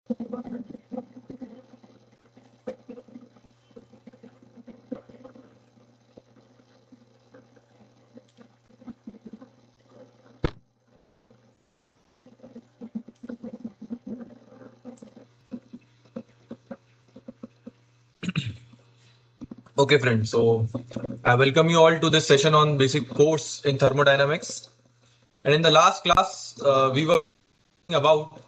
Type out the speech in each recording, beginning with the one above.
Okay, friends. So I welcome you all to this session on basic course in thermodynamics. And in the last class, we were talking about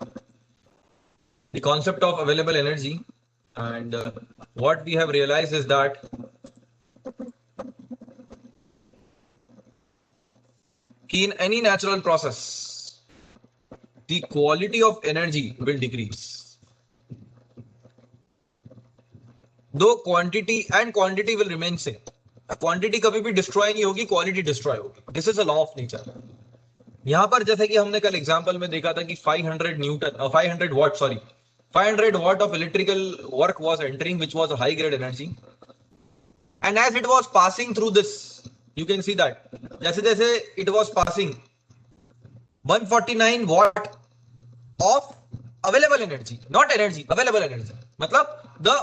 the concept of available energy. And what we have realized is that in any natural process, the quality of energy will decrease. Though quantity will remain same. Quantity कभी भी destroy नहीं होगी, quality destroy होगी. This is a law of nature. यहां पर जैसे कि हमने कल एग्जांपल में देखा था कि 500 Newton 500 what sorry 500 watt of electrical work was entering, which was a high grade energy, and as it was passing through this, you can see that जैसे जैसे it was passing 149 watt of available energy, not energy, available energy, मतलब the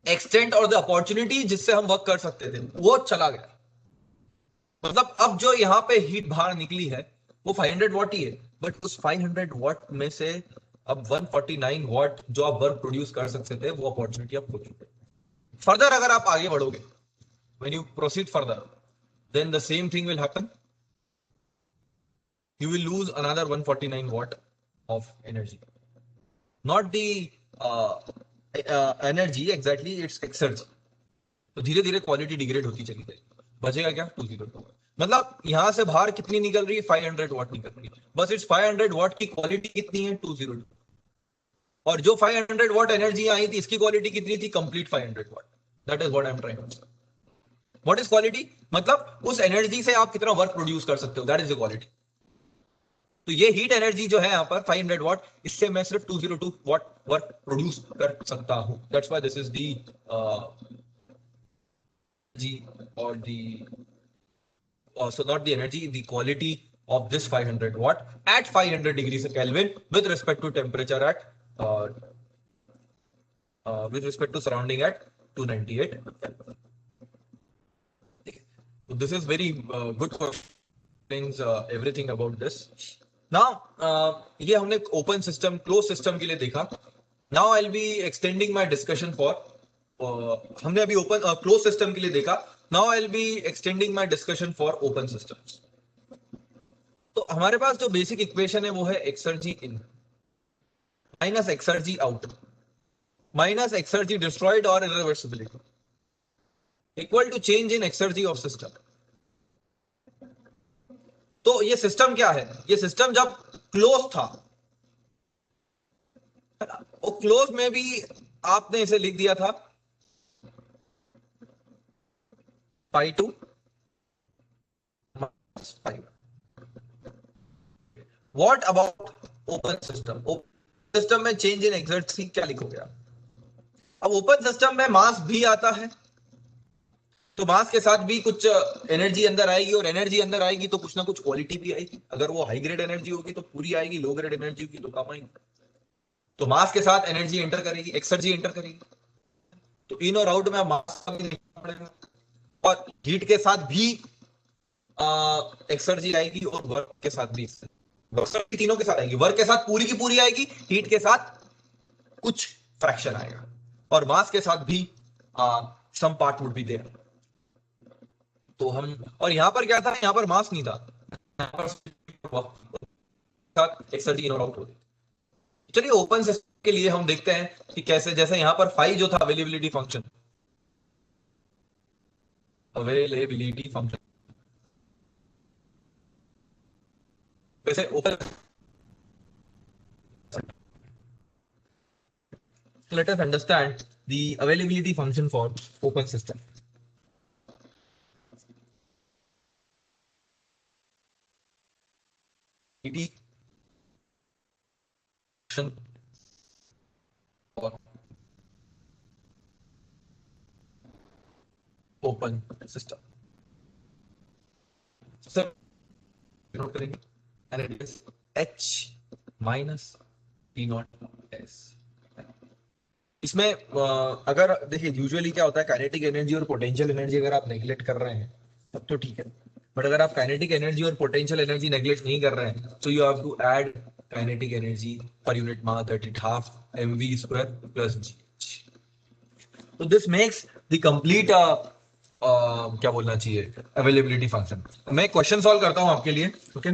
extent और the opportunity जिससे हम work कर सकते थे वो चला गया. मतलब अब जो यहाँ पे हीट बाहर निकली है वो 500 वॉट ही है, बट उस 500 वॉट में से अब 149 वॉट जो आप वर्क प्रोड्यूस कर सकते थे वो अपॉर्चुनिटी आप खो चुके. फर्दर अगर आप आगे बढ़ोगे, when you proceed further, then the same thing will happen. You will lose another 149 watt of energy, not the energy exactly, it's exergy. तो धीरे धीरे क्वालिटी डिग्रेड होती चली जाएगी. बचेगा क्या? 202. मतलब यहां से बाहर कितनी निकल रही है? 500 वॉट निकल रही है. बस इस 500 वॉट की क्वालिटी कितनी है? 202. और जो 500 वॉट एनर्जी आई थी इसकी क्वालिटी कितनी थी? Complete 500 watt. That is what I am trying to say. What is quality? मतलब उस एनर्जी से आप कितना वर्क प्रोड्यूस कर सकते हो, दैट इज द क्वालिटी. तो ये हीट एनर्जी जो है यहाँ पर 500 वॉट, इससे मैं सिर्फ 202 वॉट वर्क प्रोड्यूस कर सकता हूं. That's why this is the or the so not the energy, the quality of this 500 watt at 500 degrees Kelvin with respect to temperature at with respect to surrounding at 298 Kelvin. So this is very good for explains everything about this. Now ये हमने open system close system के लिए देखा. Now I'll be extending my discussion for हमने अभी open close system के लिए देखा. Now I'll be extending my discussion for open systems. तो हमारे पास जो बेसिक इक्वेशन है वो है exergy in minus exergy out minus exergy destroyed और irreversibility equal to change in exergy of system. तो ये सिस्टम क्या है? ये सिस्टम जब क्लोज था, वो क्लोज में भी आपने इसे लिख दिया था पाई 2 what about open system? Open system में चेंज इन एक्सर्जी क्या लिखोगे आप? अब ओपन सिस्टम में मास भी आता है, तो मास के साथ भी कुछ एनर्जी अंदर आएगी, और एनर्जी अंदर आएगी तो कुछ ना कुछ क्वालिटी भी आएगी. अगर वो हाई ग्रेड एनर्जी होगी तो पूरी आएगी, लो ग्रेड एनर्जी होगी तो कम आएगी. तो मास के साथ एनर्जी एंटर करेगी, एक्सर्जी एंटर करेगी. तो इन और आउट में मास पड़ेगा, और हीट के साथ भी एक्सर्जी आएगी, और वर्क के साथ भी तीनों के साथ आएगी. वर्क के साथ पूरी की पूरी आएगी, हीट के साथ कुछ फ्रैक्शन आएगा, और मास के साथ भी some part would be there. तो हम, और यहां पर क्या था? यहां पर मास नहीं था, यहां पर एक्सर्जी इन और आउट होती. चलिए ओपन सिस्टम के लिए हम देखते हैं कि कैसे. जैसे यहां पर फाई जो था अवेलेबिलिटी फंक्शन वैसे open, let us understand the availability function for open system. For open system, so note करेंगे, and it is H minus T not S. इसमें अगर देखिए यूजुअली क्या होता है, काइनेटिक एनर्जी और पोटेंशियल एनर्जी अगर आप नेग्लेक्ट कर रहे हैं तब तो ठीक है, बट अगर आप काइनेटिक एनर्जी और पोटेंशियल एनर्जी नेग्लेक्ट नहीं कर रहे हैं तो you have to add kinetic energy per unit mass that it half mv square plus g. तो दिस मेक्स द कंप्लीट क्या बोलना चाहिए अवेलेबिलिटी फंक्शन। मैं क्वेश्चन सॉल्व करता हूं आपके लिए, okay,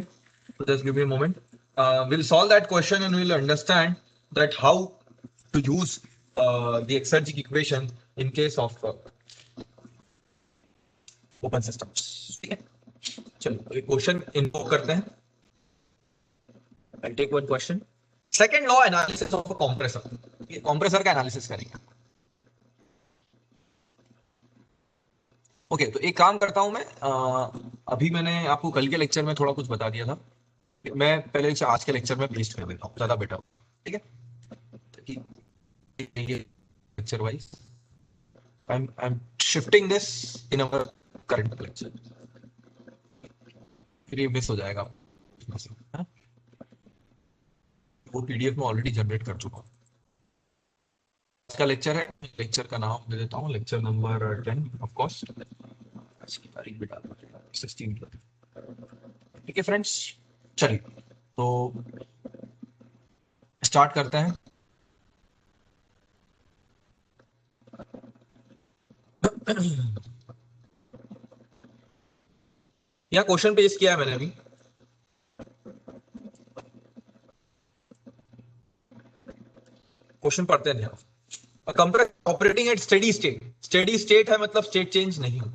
so just give me a moment. We'll solve that question and we'll understand that how to use the exergic equation in case of open systems. ठीक है, चलो एक क्वेश्चन इन्वोक करते हैं। I'll take one question. Second law analysis of a compressor. ये compressor का analysis करेंगे। Okay, तो एक काम करता हूं मैं, अभी मैंने आपको कल के लेक्चर में थोड़ा कुछ बता दिया था, मैं पहले आज के लेक्चर में पेस्ट कर देता हूँ, ज्यादा बेटर, ठीक है। ये lecture wise I'm shifting this in our current lecture, फिर ये मिस हो जाएगा। हाँ? वो पीडीएफ में ऑलरेडी जनरेट कर चुका हूँ। इसका लेक्चर है, लेक्चर का नाम दे देता हूँ, लेक्चर नंबर 10 ऑफ कोर्स, इसकी तारीख भी डाल दूंगा 16। ठीक है फ्रेंड्स, चलिए तो स्टार्ट करते हैं। यहाँ क्वेश्चन पेश किया है मैंने अभी, क्वेश्चन पढ़ते हैं। Compressor operating eight steady state, steady state है मतलब स्टेट चेंज नहीं हो।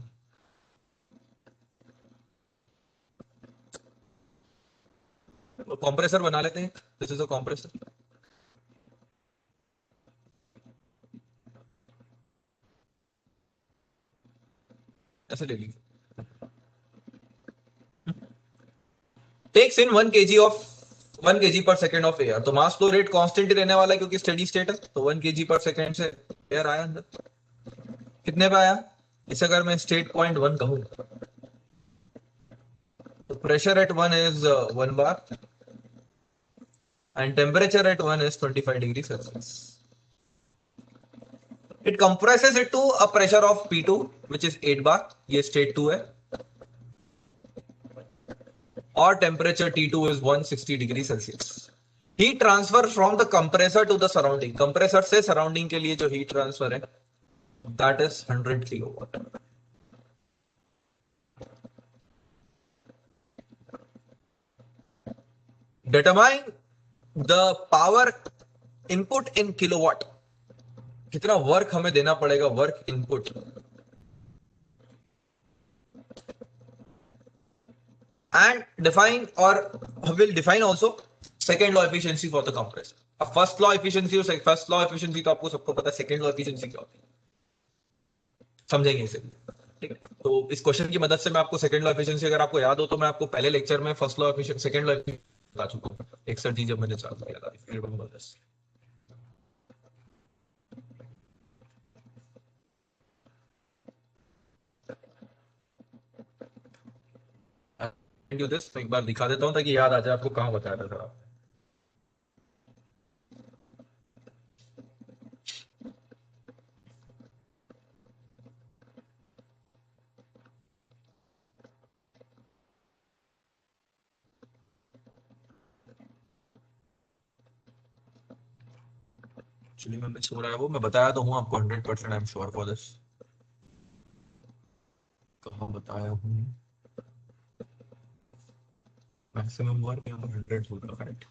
कंप्रेसर बना लेते हैं, दिस इज अ कंप्रेसर। ऐसे ले लीजिए, takes in 1 kg of 1 kg पर सेकेंड ऑफ एयर, तो मास फ्लो रेट कांस्टेंट ही रहने वाला है क्योंकि स्टेडी स्टेट है, तो 1 kg पर सेकेंड से एयर आया अंदर, कितने पे आया, इसे अगर मैं स्टेट पॉइंट 1 कहूं तो pressure at 1 is 1 bar and temperature at 1 is 25 degree Celsius. It compresses it to a pressure of P2 which is 8 bar, ये स्टेट 2 है, और temperature T2 is 160 degree Celsius. Heat transfer from the compressor to the surrounding, compressor से surrounding के लिए जो heat transfer है that is 100 kilowatt. Determine the power input in kilowatt, कितना work हमें देना पड़ेगा, work input, and define or will define also second law efficiency for the compressor। अब फर्स्ट लॉ एफिशिएंसी और फर्स्ट लॉ एफिशिएंसी तो आपको सबको पता है, सेकंड लॉ एफिशिएंसी क्या होती है समझेंगे इसे, ठीक है। तो इस क्वेश्चन की मदद से मैं आपको सेकंड लॉ एफिशिएंसी अगर आपको याद हो तो मैं आपको पहले लेक्चर में first law efficiency second law efficiency बता चुका हूं, एक्सरजी जब मैंने चालू किया था, फिर रिमेंबर दिस। डू दिस, एक बार दिखा देता हूं ताकि याद आ जाए आपको कहां बताया था जरा। एक्चुअली मैं मिस हो रहा है, वो मैं बताया तो हूं आपको 100%, I am sure for this. कहां बताया हूं, मैक्सिमम वर्क यहाँ 100 होगा, करेक्ट।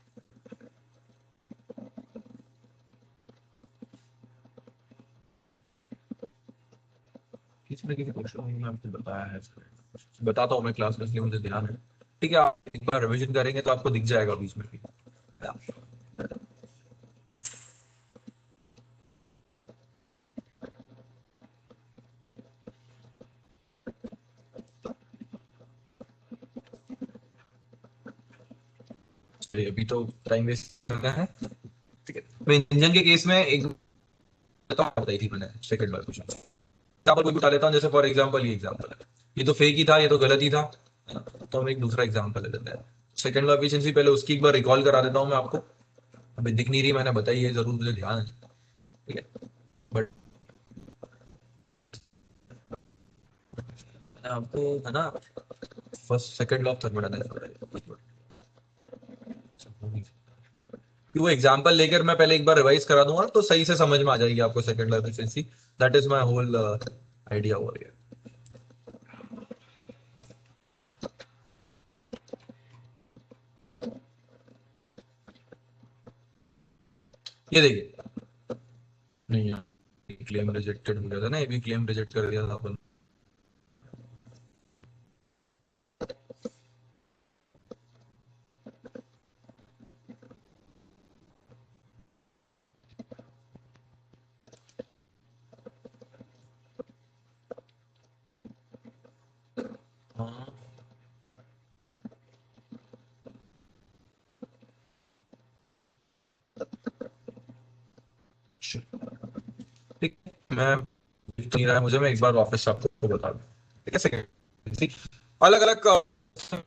किसी न किसी क्वेश्चन में आपको बताया है, बताता हूँ मैं क्लास में, इसलिए मुझे ध्यान है, ठीक है। आप एक बार रिवीजन करेंगे तो आपको दिख जाएगा बीच में भी। अभी तो टाइम वेस्ट करना है, ठीक है। मैं इंजन के केस में एक बताई थी मैंने, सेकंड बार क्वेश्चन एग्जांपल कोई उठा लेता हूं, जैसे फॉर एग्जांपल ये एग्जांपल है, ये तो फेक ही था, ये तो गलत ही था, तो हम एक दूसरा एग्जांपल ले लेते हैं। सेकंड लॉ एफिशिएंसी पहले उसकी एक बार रिकॉल करा देता हूं मैं आपको, अभी दिख नहीं रही, मैंने बताई है, जरूर मुझे ध्यान है, ठीक है। बट आपको है ना first second law of thermodynamics, कि वो एग्जांपल लेकर मैं पहले एक बार रिवाइज करा दूंगा तो सही से समझ में आ जाएगी आपको second law efficiency. That is my whole idea over here. ये देखिए, नहीं क्लेम रिजेक्टेड हो गया था ना, ये भी क्लेम रिजेक्ट कर दिया था अपन। हाँ, ठीक है, मैं दिख नहीं रहा है मुझे, मैं एक बार वापस आपको बता दूं, ठीक है। सेकंड अलग अलग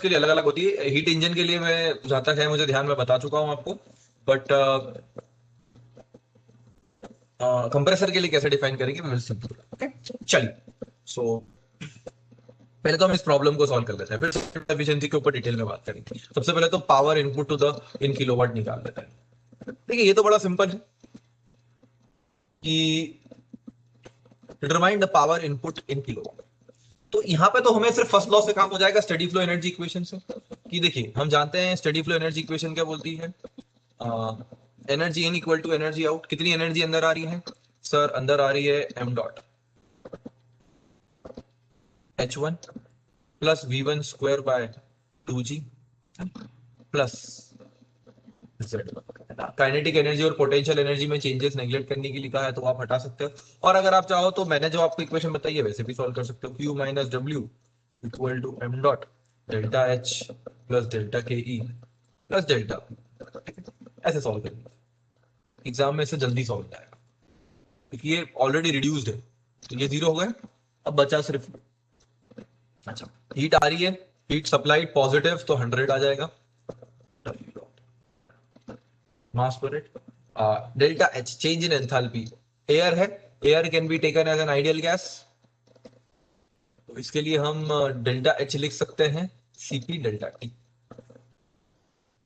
के लिए अलग अलग होती है। हीट इंजन के लिए मैं जहां तक है मुझे ध्यान में बता चुका हूं आपको, बट कंप्रेसर के लिए कैसे डिफाइन करेंगे मैं सिंपल, ओके। चलिए, सो पहले तो हम इस प्रॉब्लम को सॉल्व कर लेते हैं, फिर एफिशिएंसी के ऊपर डिटेल में बात करेंगे। सबसे पहले तो power input to the in kilowatt निकाल लेते हैं। देखिए ये तो बड़ा सिंपल है कि determine the power input in kilowatt. तो यहाँ पे तो हमें सिर्फ फर्स्ट लॉ से काम हो जाएगा, स्टेडी फ्लो एनर्जी इक्वेशन से। कि देखिए हम जानते हैं स्टेडी फ्लो एनर्जी इक्वेशन क्या बोलती है, energy in equal to energy out. कितनी एनर्जी अंदर आ रही है सर? अंदर आ रही है m dot h one plus v one square by two g plus z. Kinetic energy और पोटेंशियल एनर्जी में चेंजेस नेगलेक्ट करने के लिए कहा है तो आप हटा सकते हो, और अगर आप चाहो तो मैंने जो आपको इक्वेशन बताई है वैसे भी सॉल्व कर सकते हो। Q minus W equal to m dot delta h plus delta K E plus delta, ऐसे सॉल्व करेंगे। एग्जाम में से जल्दी सॉल्व जाएगा क्योंकि ये ऑलरेडी रिड्यूस्ड है, तो ये जीरो हो गए। अब बचा सिर्फ, अच्छा, हीट आ रही है, हीट सप्लाइड पॉजिटिव तो 100 आ जाएगा mass per it. Delta H change in enthalpy, air है, air can be taken as an ideal gas, तो इसके लिए हम डेल्टा एच लिख सकते हैं CP delta T,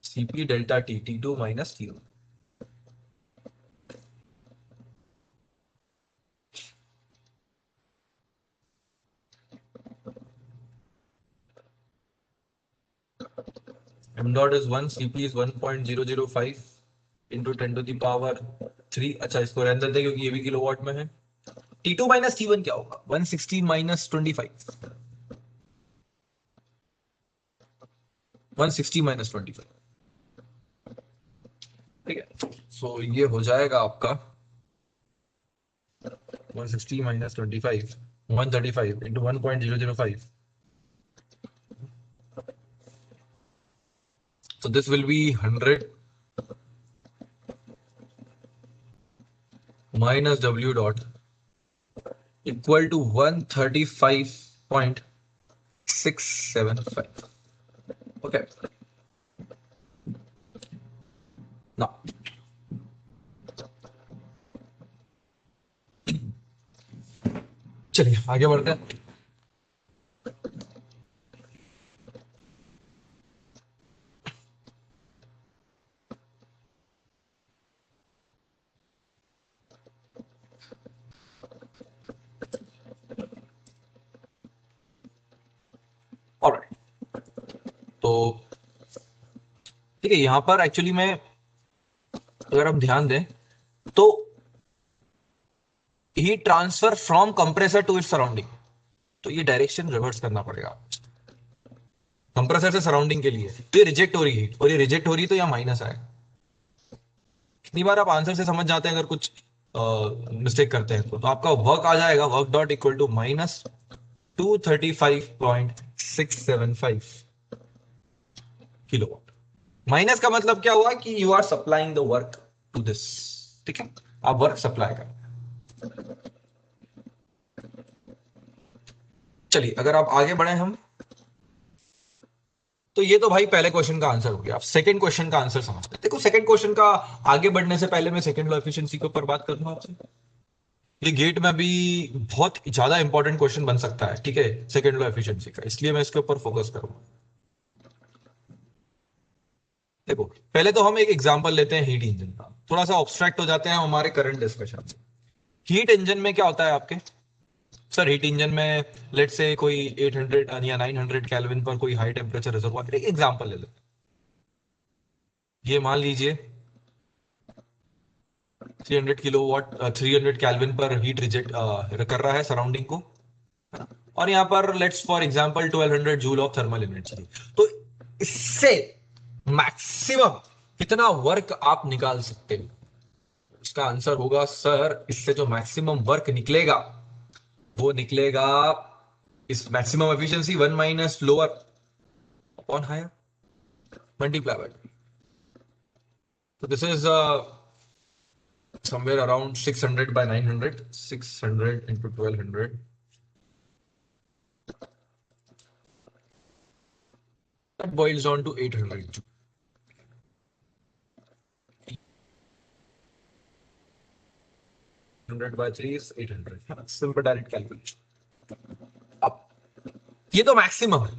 CP delta T, T two minus T one. M dot is one, CP is 1.005 into 10 to the power 3। अच्छा इसको रहने देते हैं क्योंकि ये भी किलोवाट में है। T two minus T one क्या होगा? 160 माइनस 25, 160 माइनस 25, ठीक है। सो ये हो जाएगा आपका 160 minus 25, 135 into 1.005। So this will be 100 minus W dot equal to 135.675. Okay. Now, चलिए आगे बढ़ते हैं। ऑलराइट, तो ठीक है, यहां पर एक्चुअली में अगर हम ध्यान दें तो heat transfer from compressor to its surrounding, तो ये डायरेक्शन रिवर्स करना पड़ेगा कंप्रेसर से सराउंडिंग के लिए। तो ये रिजेक्ट हो रही है और ये रिजेक्ट हो रही है तो यहाँ माइनस आएगा। कितनी बार आप आंसर से समझ जाते हैं अगर कुछ मिस्टेक करते हैं तो आपका वर्क आ जाएगा, work dot equal to minus 235.675 kilowatt. Minus का मतलब क्या हुआ कि you are supplying the work to this, ठीक है, आप वर्क सप्लाई कर। चलिए अगर आप आगे बढ़े हम, तो ये तो भाई पहले क्वेश्चन का आंसर हो गया। आप सेकंड क्वेश्चन का आंसर समझते हैं। देखो सेकंड क्वेश्चन का आगे बढ़ने से पहले मैं सेकंड लॉ एफिशिएंसी के ऊपर बात करूंगा आपसे। ये गेट में भी बहुत ज्यादा इंपॉर्टेंट क्वेश्चन बन सकता है, ठीक है, सेकंड लॉ एफिशिएंसी का, इसलिए मैं इसके ऊपर फोकस करूंगा। देखो पहले तो हम एक एग्जांपल लेते हैं हीट इंजन का, थोड़ा सा ऑब्स्ट्रैक्ट हो जाते हैं हमारे करंट डिस्कशन से। हीट इंजन में क्या होता है आपके, सर हीट इंजन में लेट से कोई 800 या 900 केल्विन पर कोई हाई टेम्परेचर रिजर्वायर, एक एग्जांपल ले लेते हैं। ये मान लीजिए 300 किलोवाट 300 केल्विन पर हीट रिजेक्ट कर रहा है सराउंडिंग को, और यहाँ पर let's for example 1200 joule of thermal energy. तो इससे मैक्सिमम कितना वर्क आप निकाल सकते हो? इसका आंसर होगा सर, इससे जो मैक्सिमम वर्क निकलेगा वो निकलेगा, इस maximum efficiency 1 minus lower upon higher multiply by. तो this is somewhere around 600 by 900, 600 into 1200, that boils down to 800. 100 by 3 is 800. Simple direct calculation. अब ये तो मैक्सिमम है।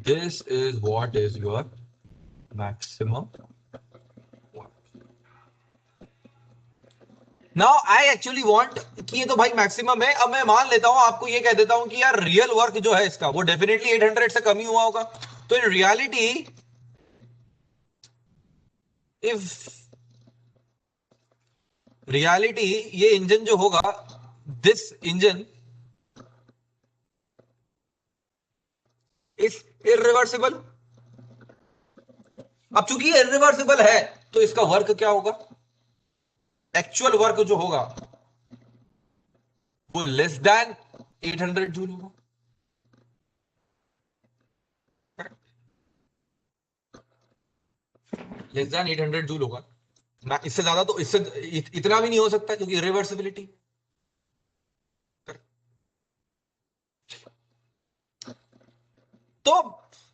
This is what is your maximum. Now I actually want कि ये तो भाई maximum है। अब मैं मान लेता हूं, आपको ये कह देता हूं कि यार रियल वर्क जो है इसका वो डेफिनेटली 800 से कम ही हुआ होगा। तो इन रियलिटी ये इंजन जो होगा, दिस इंजन इज इरिवर्सिबल। अब चूंकि ये इरिवर्सिबल है तो इसका वर्क क्या होगा, एक्चुअल वर्क जो होगा वो लेस देन 800 जूल होगा। लेस देन 800 जूल होगा ना, इससे ज्यादा तो इससे इतना भी नहीं हो सकता क्योंकि रिवर्सिबिलिटी। तो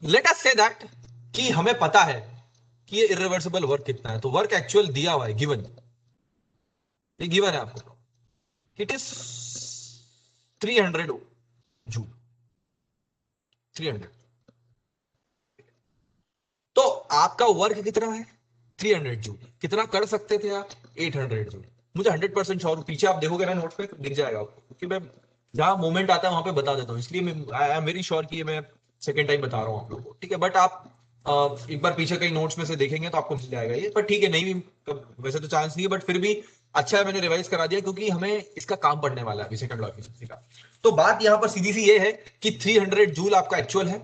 लेट अस से दैट कि हमें पता है कि ये इरिवर्सिबल वर्क कितना है। तो वर्क एक्चुअल दिया हुआ है, गिवन, ये गिवन है आपको, इट इज 300 जूल, 300। तो आपका वर्क कितना है, 300 जूल। कितना कर सकते थे आप, 800 जूल। मुझे 100% श्योर, पीछे आप देखोगे ना नोट्स पे दिख जाएगा आपको, क्योंकि मैं जहां मोमेंट आता है वहां पे बता देता हूँ, इसलिए मैं आई एम वेरी श्योर कि मैं सेकेंड टाइम बता रहा हूँ आप लोगों को, ठीक है। बट आप एक बार पीछे कई नोट्स में से देखेंगे तो आपको मिल जाएगा ये। पर ठीक है, नहीं भी वैसे तो चांस नहीं है, बट फिर भी अच्छा है मैंने रिवाइज करा दिया, क्योंकि हमें इसका काम पड़ने वाला है अभी सेकंड लॉ एफिशिएंसी का। तो बात यहां पर सीधी सी ये है कि 300 जूल आपका एक्चुअल है,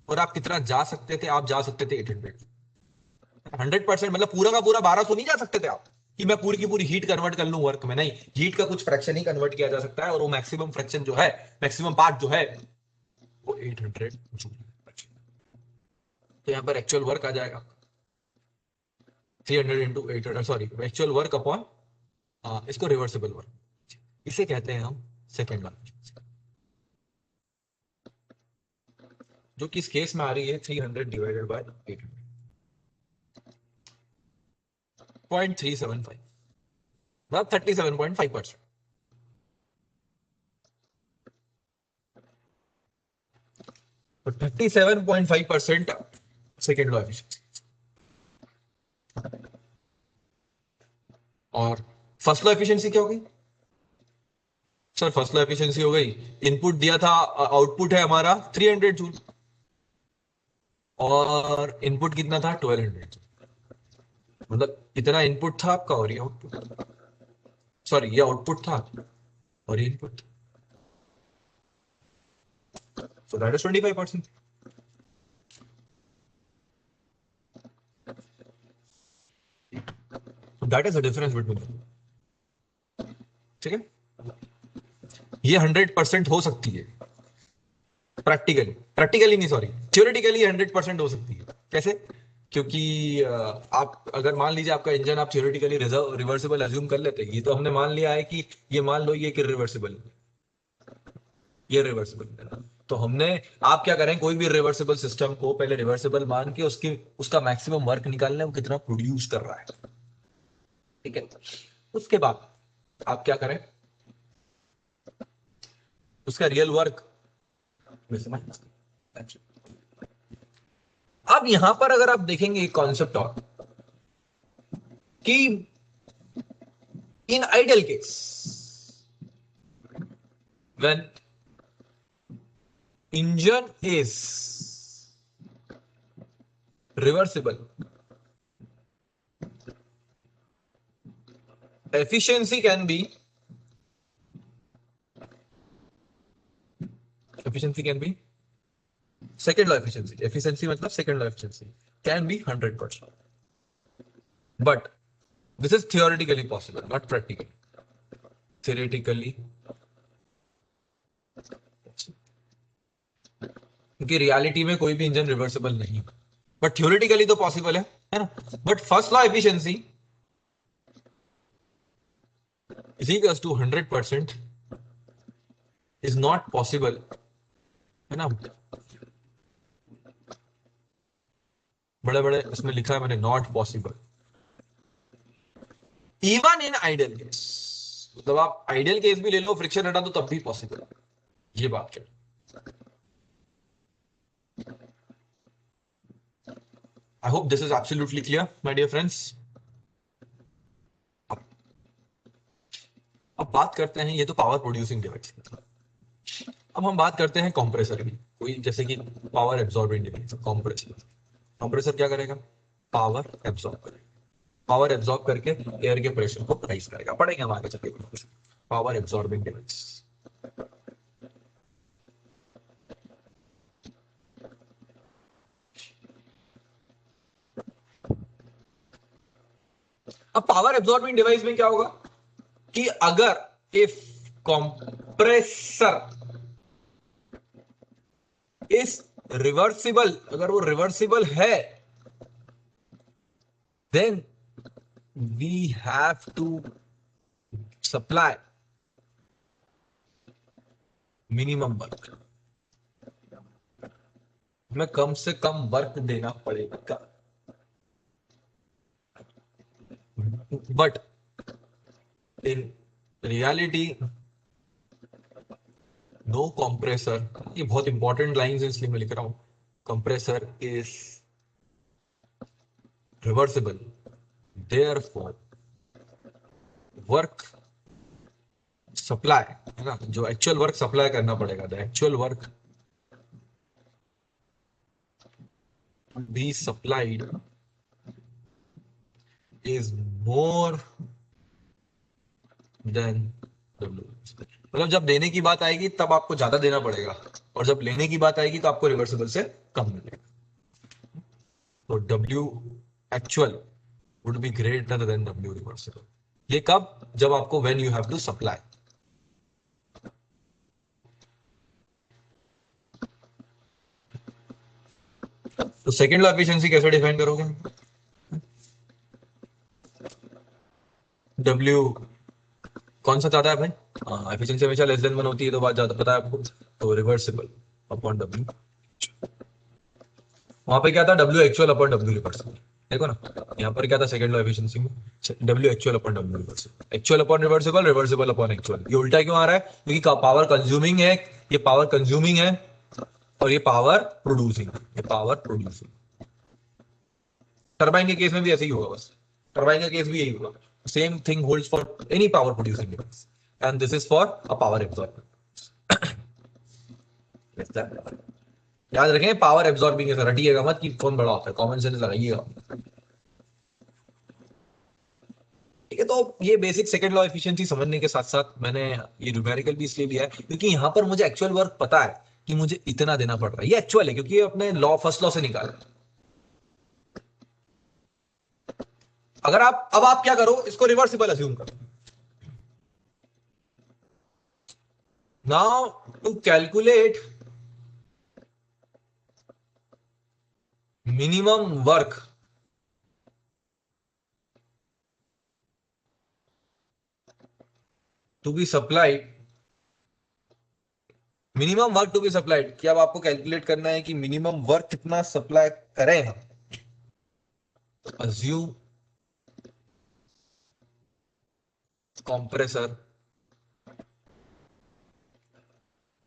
और आप कितना जा सकते थे, आप जा सकते थे 800। 100% मतलब पूरा का पूरा 1200 नहीं जा सकते थे आप कि मैं पूरी की पूरी हीट कन्वर्ट कर लूं वर्क में। नहीं, हीट का कुछ फ्रैक्शन ही कन्वर्ट किया जा सकता है, और वो मैक्सिमम फ्रैक्शन जो है, मैक्सिमम पार्ट जो है वो 800 जूल। तो यहां पर एक्चुअल वर्क आ जाएगा 300 into 800, sorry actual work upon इसको रिवर्सिबल वर्क, इसे कहते हैं हम सेकेंड लॉ, जो कि इस केस में आ रही है 300 डिवाइडेड बाय 800, 0.375, मतलब 37.5%। तो 37.5% सेकेंड लॉ एफिशिएंसी। और फर्स्ट लॉ एफिशिएंसी क्या होगी सर? फर्स्ट लॉ एफिशिएंसी हो गई, इनपुट दिया था, आउटपुट है हमारा 300 जूल, और इनपुट कितना था 1200। मतलब इतना इनपुट था आपका और ये आउटपुट, सॉरी ये आउटपुट था और ये इनपुट था। सो that is 25%। That is the difference between, ठीक है। ये 100% हो सकती है प्रैक्टिकली, प्रैक्टिकली नहीं सॉरी, थ्योरेटिकली 100% हो सकती है। कैसे? क्योंकि आप अगर मान लीजिए आपका इंजन आप थ्योरेटिकली रिवर्सिबल अज्यूम कर लेते हैं, ये तो हमने मान लिया है कि ये मान लो ये कि रिवर्सिबल, ये रिवर्सिबल है। तो हमने, आप क्या करें, कोई भी रिवर्सिबल सिस्टम को पहले रिवर्सिबल मान के उसकी उसका मैक्सिमम वर्क निकालना है, वो कितना प्रोड्यूस कर रहा है, ठीक है। उसके बाद आप क्या करें, उसका रियल वर्क। अब यहां पर अगर आप देखेंगे एक कॉन्सेप्ट और, कि इन ideal case when engine is reversible, efficiency can be efficiency can be second law efficiency मतलब second law efficiency can be 100%, but this is theoretically possible, not practically. Theoretically, क्योंकि रियलिटी में कोई भी इंजन रिवर्सिबल नहीं, but theoretically तो possible है ना। But first law efficiency is equal to 100% is not possible, है ना। बड़े बड़े इसमें लिखा है मैंने, not possible even in ideal case. मतलब आप आइडियल केस भी ले लो, फ्रिक्शन हटा दो, तब भी पॉसिबल है, ये बात क्या। I hope this is absolutely clear my dear friends. अब बात करते हैं, ये तो पावर प्रोड्यूसिंग डिवाइस। अब हम बात करते हैं कंप्रेसर की, कोई जैसे कि power absorbing device compressor. Compressor क्या करेगा, पावर एब्सॉर्ब करेगा, पावर एब्सॉर्ब करके एयर के प्रेशर को राइज करेगा, पढ़ेंगे हम आगे चल के पावर एब्सॉर्बिंग डिवाइस। अब पावर एब्सॉर्बिंग डिवाइस में क्या होगा कि अगर इफ कंप्रेसर इज रिवर्सिबल, अगर वो रिवर्सिबल है, then we have to supply minimum work, हमें कम से कम वर्क देना पड़ेगा। But in reality no compressor, ये बहुत इंपॉर्टेंट लाइंस है इसलिए मैं लिख रहा हूं, compressor is reversible, therefore work supply, है ना, जो एक्चुअल वर्क सप्लाई करना पड़ेगा, the actual work be supplied is more than W. मतलब जब देने की बात आएगी तब आपको ज्यादा देना पड़ेगा, और जब लेने की बात आएगी तो आपको रिवर्सिबल से कम मिलेगा। तो W actual would be greater than W reversible. ये कब, जब आपको when you have to supply. तो सेकंड लॉ एफिशिएंसी कैसे डिफाइन करोगे, डब्ल्यू कौन सा ज्यादा है भाई, एफिशिएंसी हमेशा लेस देन 1 होती है, तो बात ज्यादा पता है आपको, तो रिवर्सिबल अपॉन डब्ल्यू। वहां पे क्या था, W actual upon W reversible, देखो ना। यहाँ पर क्या था सेकंड लॉ एफिशिएंसी में, W actual upon W reversible, actual upon reversible, reversible upon actual. ये उल्टा क्यों आ रहा है, क्योंकि पावर कंज्यूमिंग है, ये पावर कंज्यूमिंग है, और ये पावर प्रोड्यूसिंग, ये पावर प्रोड्यूसिंग। टरबाइन के केस में भी ऐसे ही होगा, बस टरबाइन का केस भी यही होगा, same thing holds for any power producing device, and this is for a power absorber. याद रखें, पावर एब्जॉर्बिंग है, रटिएगा मत कि कौन बड़ा होता है, कॉमन सेंस लगाइएगा, ठीक है। तो ये बेसिक सेकंड लॉ एफिशिएंसी समझने के साथ साथ मैंने ये न्यूमेरिकल भी इसलिए लिया है क्योंकि यहां पर मुझे एक्चुअल वर्क पता है कि मुझे इतना देना पड़ रहा है, ये एक्चुअल है क्योंकि ये अपने लॉ फर्स्ट लॉ से निकाला। अगर आप, अब आप क्या करो, इसको रिवर्सिबल अज्यूम करो। Now to calculate minimum work to be supplied minimum work to be supplied कि अब आपको कैलकुलेट करना है कि मिनिमम वर्क कितना सप्लाई करें हम। Assume compressor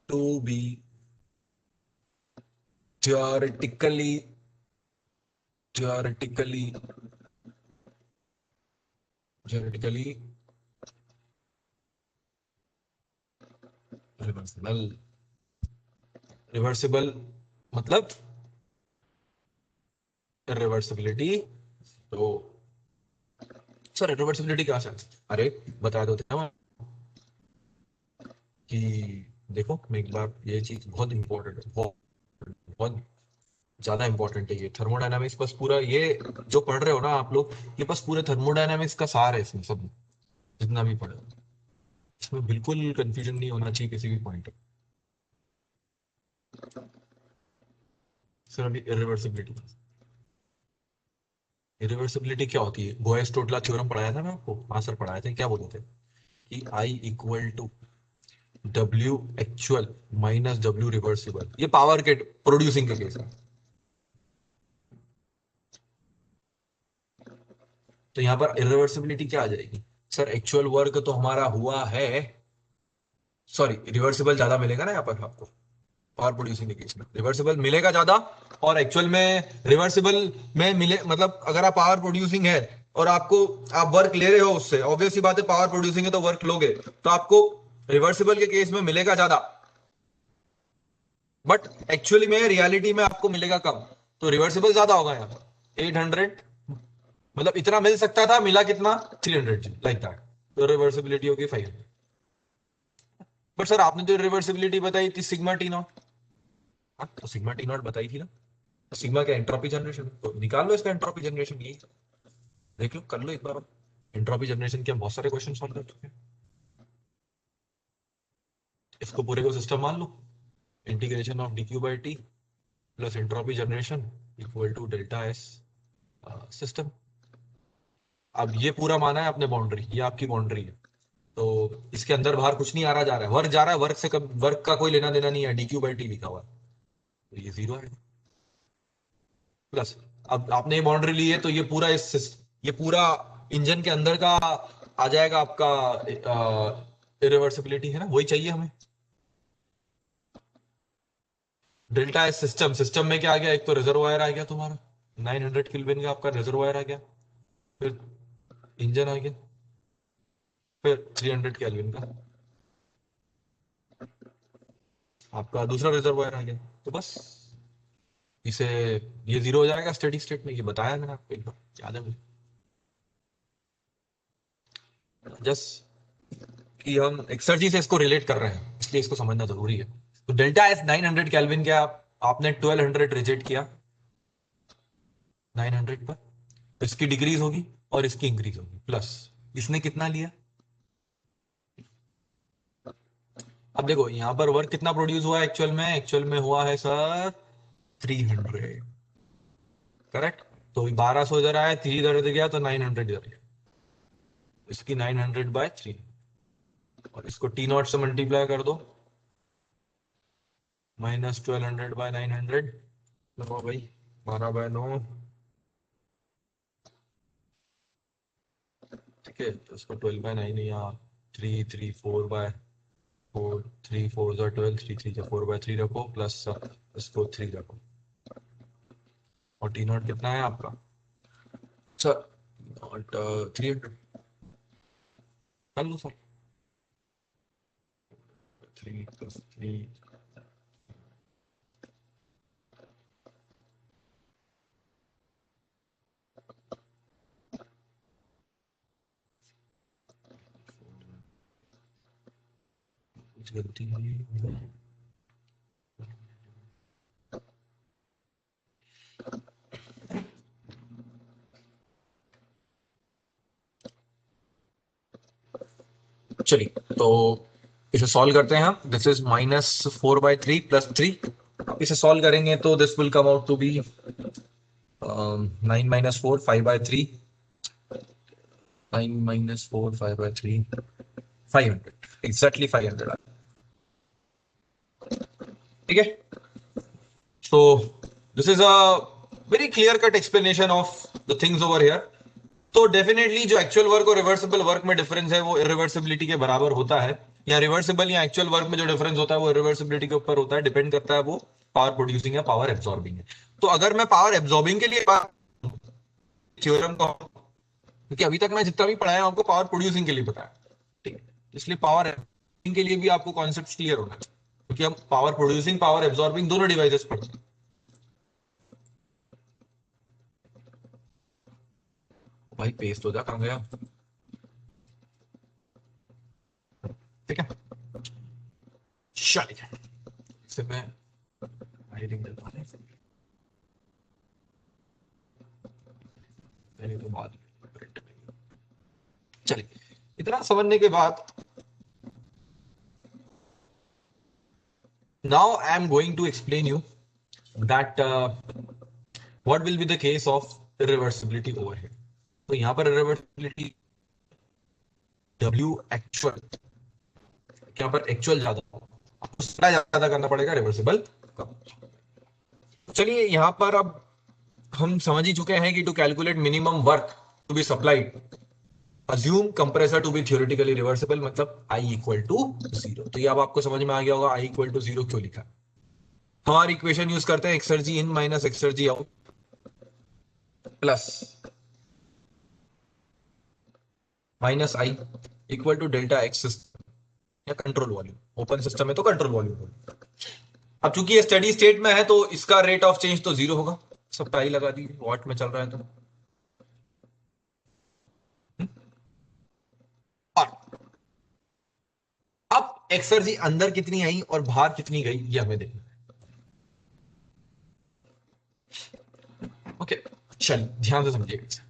to be theoretically theoretically theoretically reversible reversible मतलब रिवर्सिबिलिटी। तो सर रिवर्सिबिलिटी क्या है? अरे बता दो थे कि देखो मैं एक बार, ये चीज बहुत इंपॉर्टेंट है, बहुत बहुत ज्यादा इंपॉर्टेंट है ये थर्मोडायनामिक्स। बस पूरा ये जो पढ़ रहे हो ना आप लोग, ये बस पूरे थर्मोडायनामिक्स का सार है इसमें सब, जितना भी पढ़े इसमें बिल्कुल कंफ्यूजन नहीं होना चाहिए किसी भी पॉइंट। सर अभी इरिवर्सिबिलिटी, इरिवर्सिबिलिटी क्या होती है? बोयस टोटला थ्योरम पढ़ाया था ना आपको? हाँ सर पढ़ाए थे। क्या बोले थे कि I equal to W actual minus W reversible, ये पावर के प्रोड्यूसिंग के केस में। तो यहाँ पर इरिवर्सिबिलिटी क्या आ जाएगी? सर एक्चुअल वर्क तो हमारा हुआ है, सॉरी रिवर्सिबल ज्यादा मिलेगा ना यहाँ पर आपको, पावर प्रोड्यूसिंग के केस में रिवर्सिबल मिलेगा ज्यादा। और एक्चुअल में रिवर्सिबल में मिले, मतलब अगर आप पावर प्रोड्यूसिंग है और आपको, आप वर्क ले रहे हो उससे, ऑब्वियस सी बात है पावर प्रोड्यूसिंग है तो वर्क लोगे, तो आपको रिवर्सिबल के केस में मिलेगा ज्यादा, बट एक्चुअली में रियलिटी में आपको मिलेगा कम। तो रिवर्सिबल ज्यादा होगा यहाँ 800, मतलब इतना मिल सकता था, मिला कितना? 300 लाइक दैट। तो रिवर्सिबिलिटी होगी 500। बट सर आपने जो रिवर्सिबिलिटी बताई थी सिग्मा टी नॉट, हाँ तो सिग्मा टी नॉट बताई थी ना। सिग्मा क्या एंट्रोपी जनरेशन, तो निकाल लो इसका एंट्रोपी जनरेशन, यही तो। देख लो, कर लो एक बार। एंट्रोपी जनरेशन के हम बहुत सारे क्वेश्चन सॉल्व कर चुके हैं। इसको पूरे को सिस्टम मान लो, integration of D Q by T plus entropy generation equal to delta S system. अब ये पूरा माना है आपने बाउंड्री, ये आपकी बाउंड्री है, तो इसके अंदर बाहर कुछ नहीं आ रहा जा रहा है, वर्क जा रहा है, वर्क से कब, वर्क का कोई लेना देना नहीं है, डी क्यू बाई टी लिखा हुआ है, तो ये जीरो है। प्लस अब आपने ये बाउंड्री ली है तो ये पूरा ये पूरा इंजन के अंदर का आ जाएगा आपका, इरिवर्सिबिलिटी है ना, वही चाहिए हमें। डेल्टा एस सिस्टम, सिस्टम में क्या आ गया? एक तो रिजर्वायर आ गया तुम्हारा 900 केल्विन का, आपका रिजर्वायर आ गया, फिर इंजन आ गया, फिर 300 केल्विन का आपका दूसरा रिजर्वायर आ गया। तो बस इसे, ये जीरो हो जाएगा स्टेडी स्टेट में, ये बताया मैंने आपको एक बार, याद है मुझे। जस्ट कि हम एक्सर्जी से इसको रिलेट कर रहे हैं, इसलिए इसको समझना जरूरी है। तो डेल्टा एस 900 केल्विन के, आपने 1200 रिजेक्ट किया 900 पर, तो इसकी डिक्रीज होगी और इसकी इंक्रीज होगी, प्लस इसने कितना लिया? अब देखो यहाँ पर वर्क कितना प्रोड्यूस हुआ है एक्चुअल में? एक्चुअल में हुआ है सर 300, करेक्ट। तो 1200 इधर आया, 3 इधर गया, तो 900 इधर गया, इसकी 900/3, और इसको टी नॉट से मल्टीप्लाई कर दो, माइनस 1200/900, लो भाई 12/9, ठीक है। तो इसको 12/9 या 3 3 4/4, 3 4 12, 3 3 4/3 रखो, प्लस इसको 3 रखो, और टी नॉट कितना है आपका सर? नॉट 300, कर लो सर, 3 + 3, कुछ गलती हुई? चलिए तो इसे सॉल्व करते हैं हम। दिस इज -4/3 + 3, इसे सॉल्व करेंगे तो this will come out to be 9 - 4 5/3, 9 - 4 5/3, 500, exactly 500। ठीक है, so this is a very clear cut explanation of the things over here. तो डेफिनेटली जो एक्चुअल वर्क और रिवर्सिबल वर्क में डिफरेंस है वो इरिवर्सिबिलिटी के बराबर होता है, या रिवर्सिबल या एक्चुअल वर्क में जो डिफरेंस होता है वो इरिवर्सिबिलिटी के ऊपर होता है, डिपेंड करता है वो पावर प्रोड्यूसिंग या पावर एब्जॉर्बिंग है। तो अगर मैं पावर एब्जॉर्बिंग के लिए थ्योरम का, क्योंकि अभी तक मैं जितना भी पढ़ाया आपको पावर प्रोड्यूसिंग के लिए बताया, ठीक है, इसलिए पावर एब्जॉर्बिंग के लिए भी आपको कॉन्सेप्ट क्लियर होना चाहिए, क्योंकि हम पावर प्रोड्यूसिंग पावर एब्जॉर्बिंग दोनों डिवाइसेस पढ़ते हैं। भाई पेस्ट हो जा, कहां गया? ठीक है, चलिए इसे मैं हाइडिंग करता हूं, पहले तो बाद में। चलिए, इतना समझने के बाद now I am going to explain you that what will be the case of irreversibility over here. तो यहां पर irreversibility W एक्चुअल, यहाँ पर एक्चुअल ज्यादा, आपको ज्यादा करना पड़ेगा रिवर्सिबल का। चलिए यहाँ पर अब हम समझ ही चुके हैं कि to calculate minimum work to be supplied assume compressor to be theoretically reversible, मतलब I इक्वल टू 0। तो ये अब आपको समझ में आ गया होगा I इक्वल टू 0 क्यों लिखा। हमारी इक्वेशन यूज करते हैं exergy in minus exergy out plus minus I equal to delta X या कंट्रोल वॉल्यूम, ओपन सिस्टम है तो कंट्रोल वॉल्यूम। अब चूंकि ये स्टडी स्टेट में है तो इसका रेट ऑफ चेंज तो 0 होगा, सब टाई लगा दी, वॉट में चल रहा है तो। और अब एक्सर्जी अंदर कितनी आई और बाहर कितनी गई ये हमें देखना है। ओके, चलिए ध्यान से समझिएगा।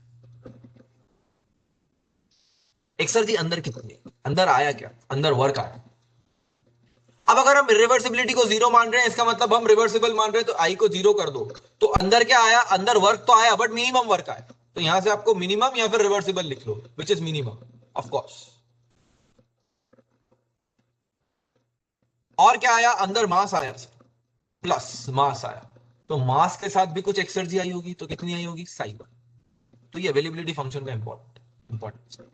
एक्सर्जी अंदर कितनी, अंदर आया क्या, अंदर वर्क आया। अब अगर हम रिवर्सिबिलिटी को 0 मान रहे हैं, इसका मतलब हम रिवर्सिबल मान रहे हैं, तो आई को 0 कर दो, तो अंदर क्या आया, अंदर वर्क तो आया बट मिनिमम वर्क आया। तो यहां से आपको मिनिमम या फिर रिवर्सिबल लिख लो, which is minimum of course. और क्या आया, अंदर मास आया प्लस मास आया, तो मास के साथ भी कुछ एक्सर्जी आई होगी, तो कितनी आई होगी, साई वन। तो ये अवेलेबिलिटी फंक्शन का इंपॉर्टेंट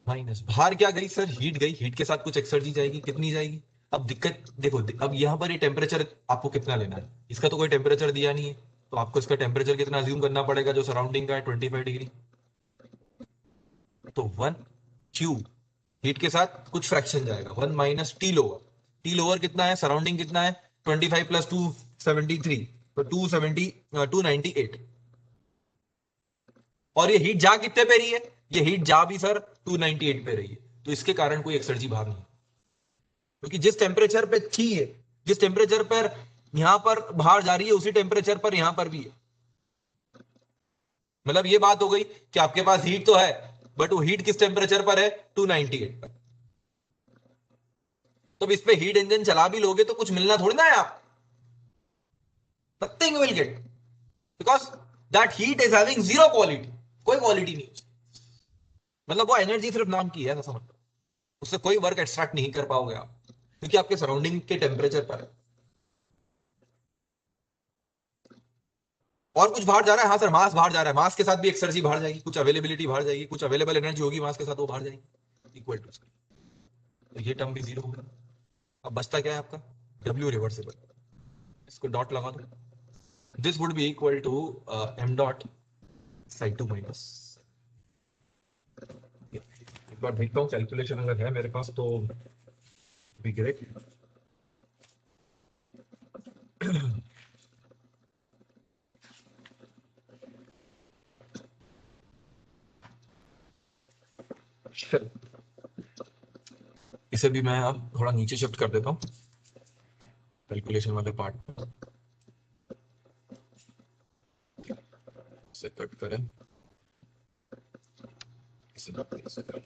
माइनस। बाहर क्या गई सर, हीट गई, हीट के साथ कुछ एक्सर्जी जाएगी, कितनी जाएगी। अब दिक्कत देखो, अब यहां पर ये टेम्परेचर आपको कितना लेना है, इसका तो कोई टेम्परेचर दिया नहीं है, तो आपको इसका टेम्परेचर कितना अज्यूम करना पड़ेगा, जो सराउंडिंग का है 25 डिग्री। तो 1 क्यू हीट के साथ कुछ फ्रैक्शन जाएगा, 1 minus T lower. T lower कितना है, सराउंडिंग कितना है, 25 प्लस 273, तो 298। और ये हीट जा कितने पे रही है, ये हीट जा भी सर 298 पे रही है, तो इसके कारण कोई एक्सर्जी बाहर नहीं, क्योंकि जिस टेम्परेचर पे थी है, जिस टेम्परेचर पर यहां पर बाहर जा रही है, उसी टेम्परेचर पर यहां पर भी है। मतलब ये बात हो गई कि आपके पास हीट तो है, बट वो हीट किस टेम्परेचर पर है, 298 पर। तो इस पे हीट इंजन चला भी लोगे तो कुछ मिलना थोड़ी ना है आप, nothing will get, because that heat is having zero quality, कोई क्वालिटी नहीं। मतलब वो एनर्जी सिर्फ नाम की है, ऐसा समझ लो, उससे कोई वर्क एक्सट्रैक्ट नहीं कर पाओगे आप, क्योंकि आपके सराउंडिंग के टेम्परेचर पर है। और कुछ बाहर जा रहा है, हाँ सर मास बाहर जा रहा है, मास के साथ भी एक्सर्जी बाहर जाएगी, कुछ अवेलेबिलिटी बाहर जाएगी, कुछ अवेलेबल एनर्जी होगी मास के साथ, वो बाहर जाएगी इक्वल टू। तो ये टर्म भी 0 होगा। अब बचता क्या है आपका, डब्ल्यू रिवर्सिबल, इसको डॉट लगा दो, this would be equal to m dot psi two minus. एक बार देखता हूँ कैलकुलेशन अगर है मेरे पास तो बी ग्रेट। इसे भी मैं अब थोड़ा नीचे शिफ्ट कर देता हूँ कैलकुलेशन वाले पार्ट, से कट करें, इसे करें।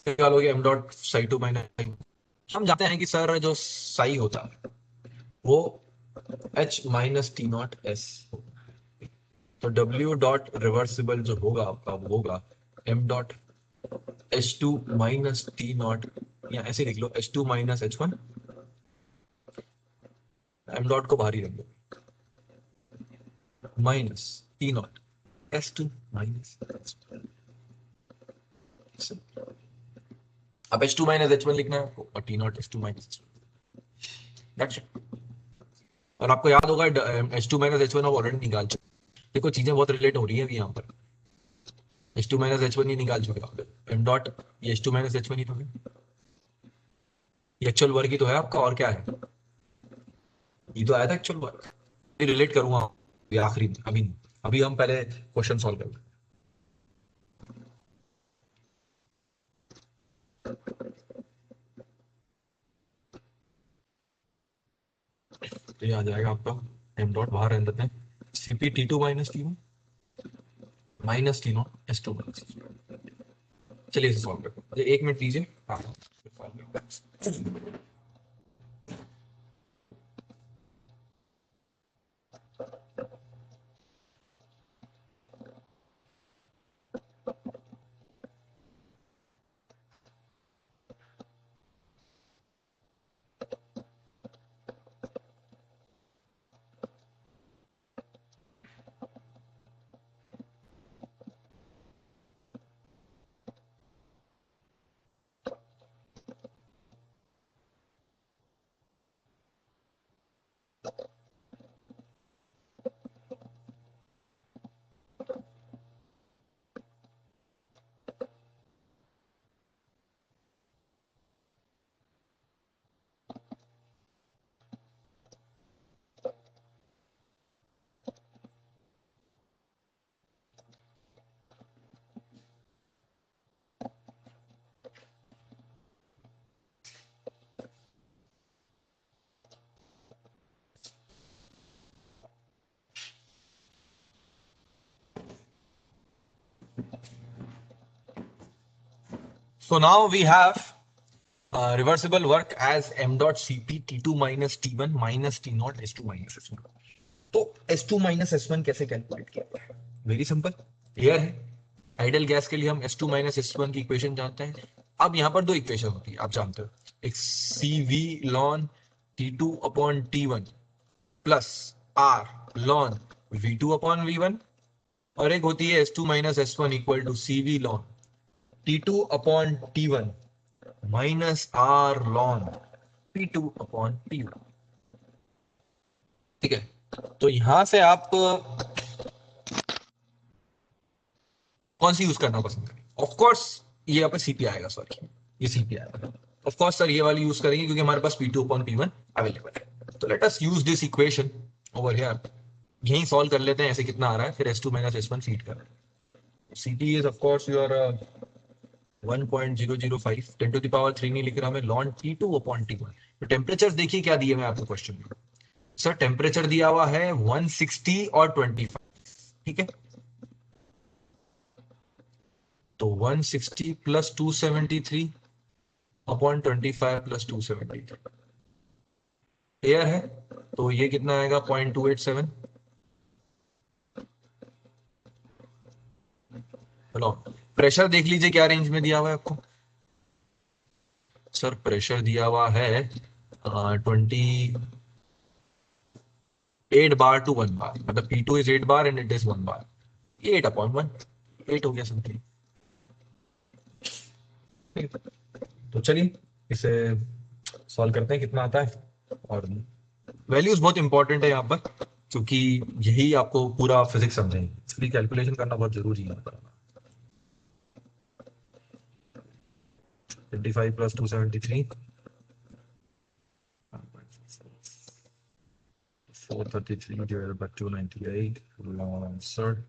निकालोगे m dot psi two minus, हम जानते हैं कि सर जो साई होता है वो H minus T not S. तो W डॉट रिवर्सिबल जो होगा आपका वो होगा M dot H2 minus T not, या ऐसे लिख लो H2 minus H1, M dot को बाहर ही रख दो, minus T not S2 minus H1। अब H2 माइनस H1 लिखना है आपको, और T not H2 minus H1, that's it. और आपको याद होगा H2 माइनस H1 आप ऑलरेडी निकाल चुके। देखो चीजें बहुत रिलेट हो रही है अभी यहाँ पर। H2 माइनस H1 ही निकाल चुके आप, M डॉट ये H2 माइनस H1 ही तो है, ये एक्चुअल वर्क ही तो है आपका, और क्या है, ये तो आया था एक्चुअल वर्क। ये रिलेट करूंगा ये आखिरी में, अभी नहीं। अभी हम पहले क्वेश्चन सॉल्व करेंगे। तो ये आ जाएगा आपका M डॉट बाहर रहने देते हैं, CP T2 minus T1 minus T not S2 minus. चलिए इसे सॉल्व करते हैं, 1 मिनट दीजिए। हाँ, so now we have reversible work as M dot Cp T2 minus T1 minus T naught S2 minus S1। तो S2 माइनस S1 कैसे calculate किया जाए? वेरी सिंपल, क्लियर है। आइडियल गैस के लिए हम S2 माइनस S1 की equation जानते हैं। अब यहाँ पर दो इक्वेशन होती है, आप जानते हो, एक CV ln T2 upon T1 plus R ln V2 upon V1, और एक होती है S2 minus S1 equal to CV ln T2 upon T1 minus R ln P2 upon P1। ठीक है, तो यहां से आप कौन सी यूज करना पसंद करें? ऑफ कोर्स ये यहाँ पे सीपी आएगा, सॉरी ये सीपी आएगा। ऑफ कोर्स सर ये वाली यूज करेंगे क्योंकि हमारे पास P2 अपॉन P1 अवेलेबल है। तो let us use this equation over here, यही सॉल्व कर लेते हैं ऐसे कितना आ रहा है, फिर S2 माइनस S1 फीड कर। Cp is of course your 1.005 10 to the power 3 नहीं लिख रहा मैं, ln T2 अपॉन T1। तो टेम्परेचर देखिए क्या दिए मैं आपको क्वेश्चन में, सर टेम्परेचर दिया हुआ है 160 और 25, ठीक है। तो 160 प्लस 273 अपॉन 25 प्लस 273 क्लियर है। तो ये कितना आएगा 0.287। हेलो, प्रेशर देख लीजिए क्या रेंज में दिया हुआ है आपको। सर प्रेशर दिया हुआ है 28 बार टू 1 बार, मतलब P2 is 8 bar and it is 1 bar, 8 upon 1, 8 हो गया समथिंग। तो चलिए इसे सॉल्व करते हैं कितना आता है। और वैल्यूज बहुत इंपॉर्टेंट है यहाँ पर, क्योंकि यही आपको पूरा फिजिक्स समझेंगे, इसलिए कैलकुलेशन करना बहुत जरूरी है। 25 प्लस 273 433 divided by 298, आंसर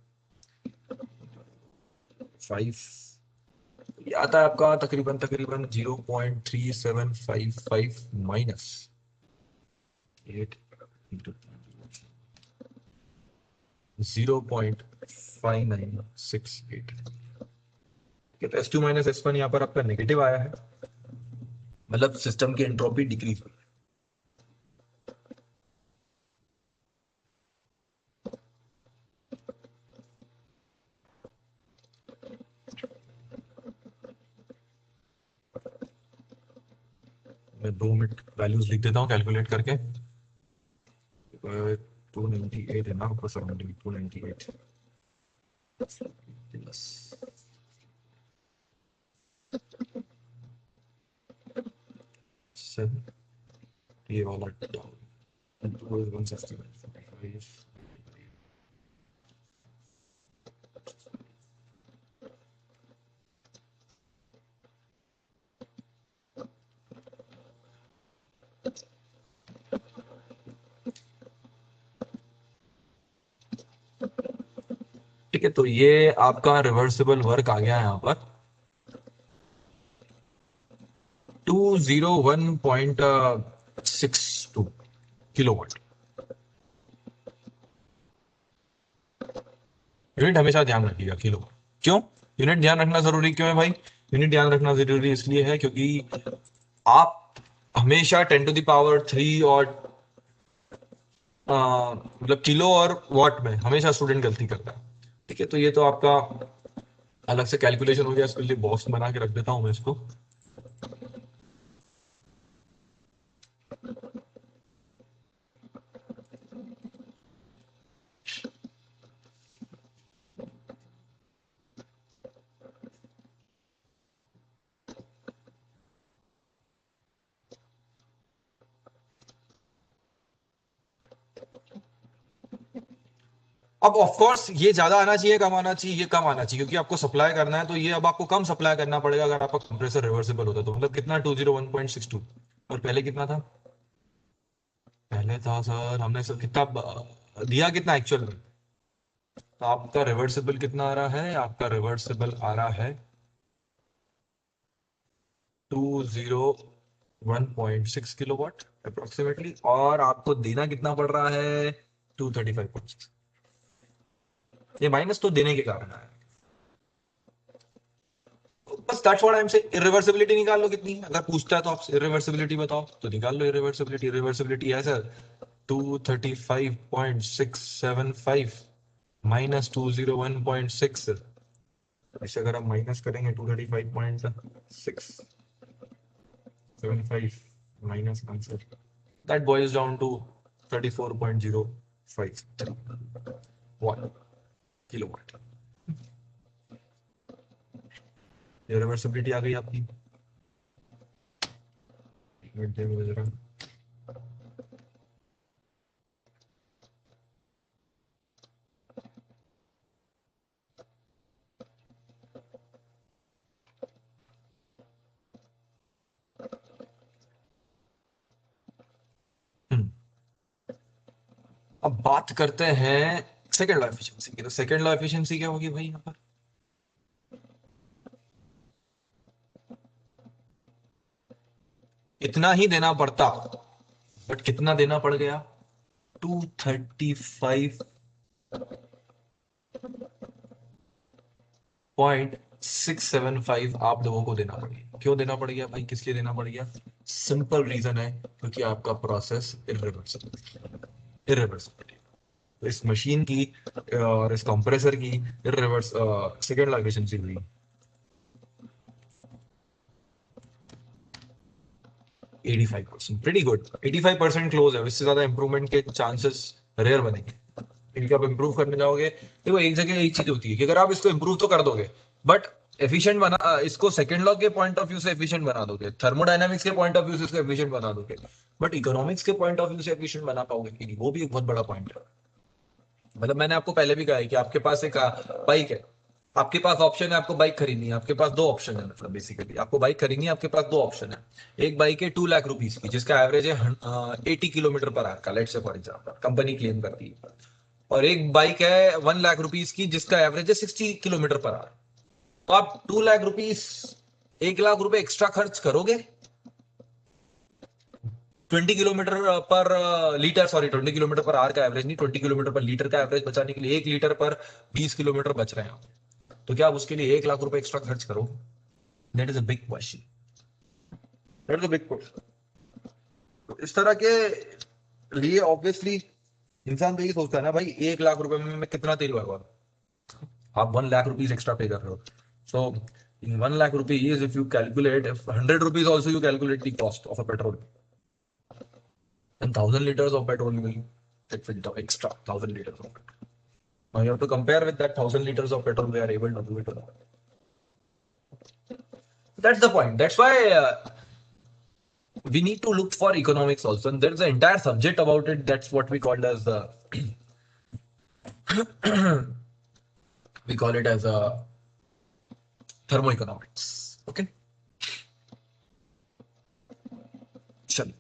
5 ये आता है आपका तकरीबन 0.3755 माइनस 8 0.5968। तो S2 माइनस S1 यहाँ पर आपका नेगेटिव आया है, मतलब सिस्टम की एंट्रोपी डिक्रीज हुई। मैं 2 मिनट वैल्यूज लिख देता हूँ कैलकुलेट करके। 298 है ना आपको सराउंडिंग, 298 प्लस सेवन, ये वाला डाउन 165। ठीक है, तो ये आपका रिवर्सिबल वर्क आ गया यहाँ पर 201.62 किलोवाट। यूनिट हमेशा ध्यान रखिएगा किलो। क्यों यूनिट ध्यान रखना जरूरी क्यों है भाई? यूनिट ध्यान रखना जरूरी इसलिए है क्योंकि आप हमेशा 10 to the power 3 और मतलब किलो और वॉट में हमेशा स्टूडेंट गलती करता है। ठीक है, तो ये तो आपका अलग से कैलकुलेशन हो गया, इसके लिए बॉक्स बना के रख देता हूं मैं इसको। अब ऑफ कोर्स ये ज्यादा आना चाहिए, कम आना चाहिए, ये कम आना चाहिए क्योंकि आपको सप्लाई करना है, तो ये अब आपको कम सप्लाई करना पड़ेगा अगर आपका कंप्रेसर रिवर्सिबल होता तो। मतलब कितना 201.62, और पहले कितना था? पहले था सर हमने सर कितना दिया कितना एक्चुअल में? तो आपका रिवर्सिबल कितना आ रहा है? आपका रिवर्सिबल आ रहा है 201.6 किलोवाट अप्रोक्सीमेटली, और आपको देना कितना पड़ रहा है? 235.6। ये माइनस तो देने के कारण है, बस दैट्स व्हाट आई एम से। इरिवर्सिबिलिटी निकाल लो कितनी, अगर पूछता है तो आपसे इरिवर्सिबिलिटी बताओ तो निकाल लो इरिवर्सिबिलिटी। इरिवर्सिबिलिटी है सर 235.675 माइनस 201.6। ऐसे अगर आप माइनस करेंगे 235.675 minus answer, that boils down to 34.053 kilowatt. Reversibility आ गई आपकी। एक मिनट दे मुझे जरा। हम्म, अब बात करते हैं सेकेंड लॉ एफिशिएंसी की। तो सेकेंड लॉ एफिशिएंसी क्या होगी भाई यहाँ पर? इतना ही देना पड़ता, बट कितना देना पड़ गया? 235.675 आप लोगों को देना पड़ गया। क्यों देना पड़ गया भाई? किस लिए देना पड़ गया? सिंपल रीजन है, क्योंकि आपका प्रोसेस इरिवर्सिबल तो इस मशीन की और इस कंप्रेसर की इरिवर्स सेकेंड लॉ एफिशिएंसी हुई 85%। प्रीटी गुड, 85% क्लोज है। इससे ज्यादा इंप्रूवमेंट के चांसेस रेयर बनेंगे। इनके आप इंप्रूव करने जाओगे, देखो एक जगह एक चीज होती है कि अगर आप इसको इंप्रूव तो कर दोगे, बट एफिशिएंट बना इसको सेकंड लॉ के पॉइंट ऑफ व्यू से एफिशिएंट बना दोगे, थर्मोडायनामिक्स के पॉइंट ऑफ व्यू से इसको एफिशिएंट बना दोगे, बट इकोनॉमिक्स के पॉइंट ऑफ व्यू से एफिशिएंट बना पाओगे कि नहीं, वो भी एक बहुत बड़ा पॉइंट है। मतलब मैंने आपको पहले भी कहा है कि आपके पास एक बाइक है, आपके पास ऑप्शन है, आपको बाइक खरीदनी है, आपके पास दो ऑप्शन है। मतलब बेसिकली आपको बाइक खरीदनी है, आपके पास दो ऑप्शन है। एक बाइक है 2 लाख रुपीज की जिसका एवरेज है 80 किलोमीटर पर आवर का, लेट से फॉर एग्जाम्पल कंपनी क्लेम करती है। और एक बाइक है 1 लाख रुपीज की जिसका एवरेज है 60 किलोमीटर पर आवर। तो आप 2 लाख रुपीज, 1 लाख रुपए एक्स्ट्रा खर्च करोगे 20 किलोमीटर पर litre, sorry 20 kilometre per hour का एवरेज नहीं, 20 किलोमीटर पर लीटर का एवरेज बचाने के लिए 1 लीटर पर 20 किलोमीटर बच रहे हैं। तो क्या आप उसके लिए 1 लाख रुपए एक्स्ट्रा खर्च करो? That is a big question, that is a big question. तो इस तरह के लिए ऑब्वियसली इंसान तो यही सोचता है ना भाई, 1 लाख रुपए में मैं कितना तेल भरवा। आप 1 लाख रुपीज एक्स्ट्रा पे कर रहे हो, सो In 1 lakh rupees, if you calculate, if 100 rupees also you calculate the cost of a petrol, and 1,000 liters of petrol will take with the extra 1,000 liters of petrol. Now you have to compare with that 1,000 liters of petrol they are able to do it or not. That's the point. That's why we need to look for economics also. And there's an entire subject about it. That's what we called as we call it as thermoeconomics. Okay. चलिए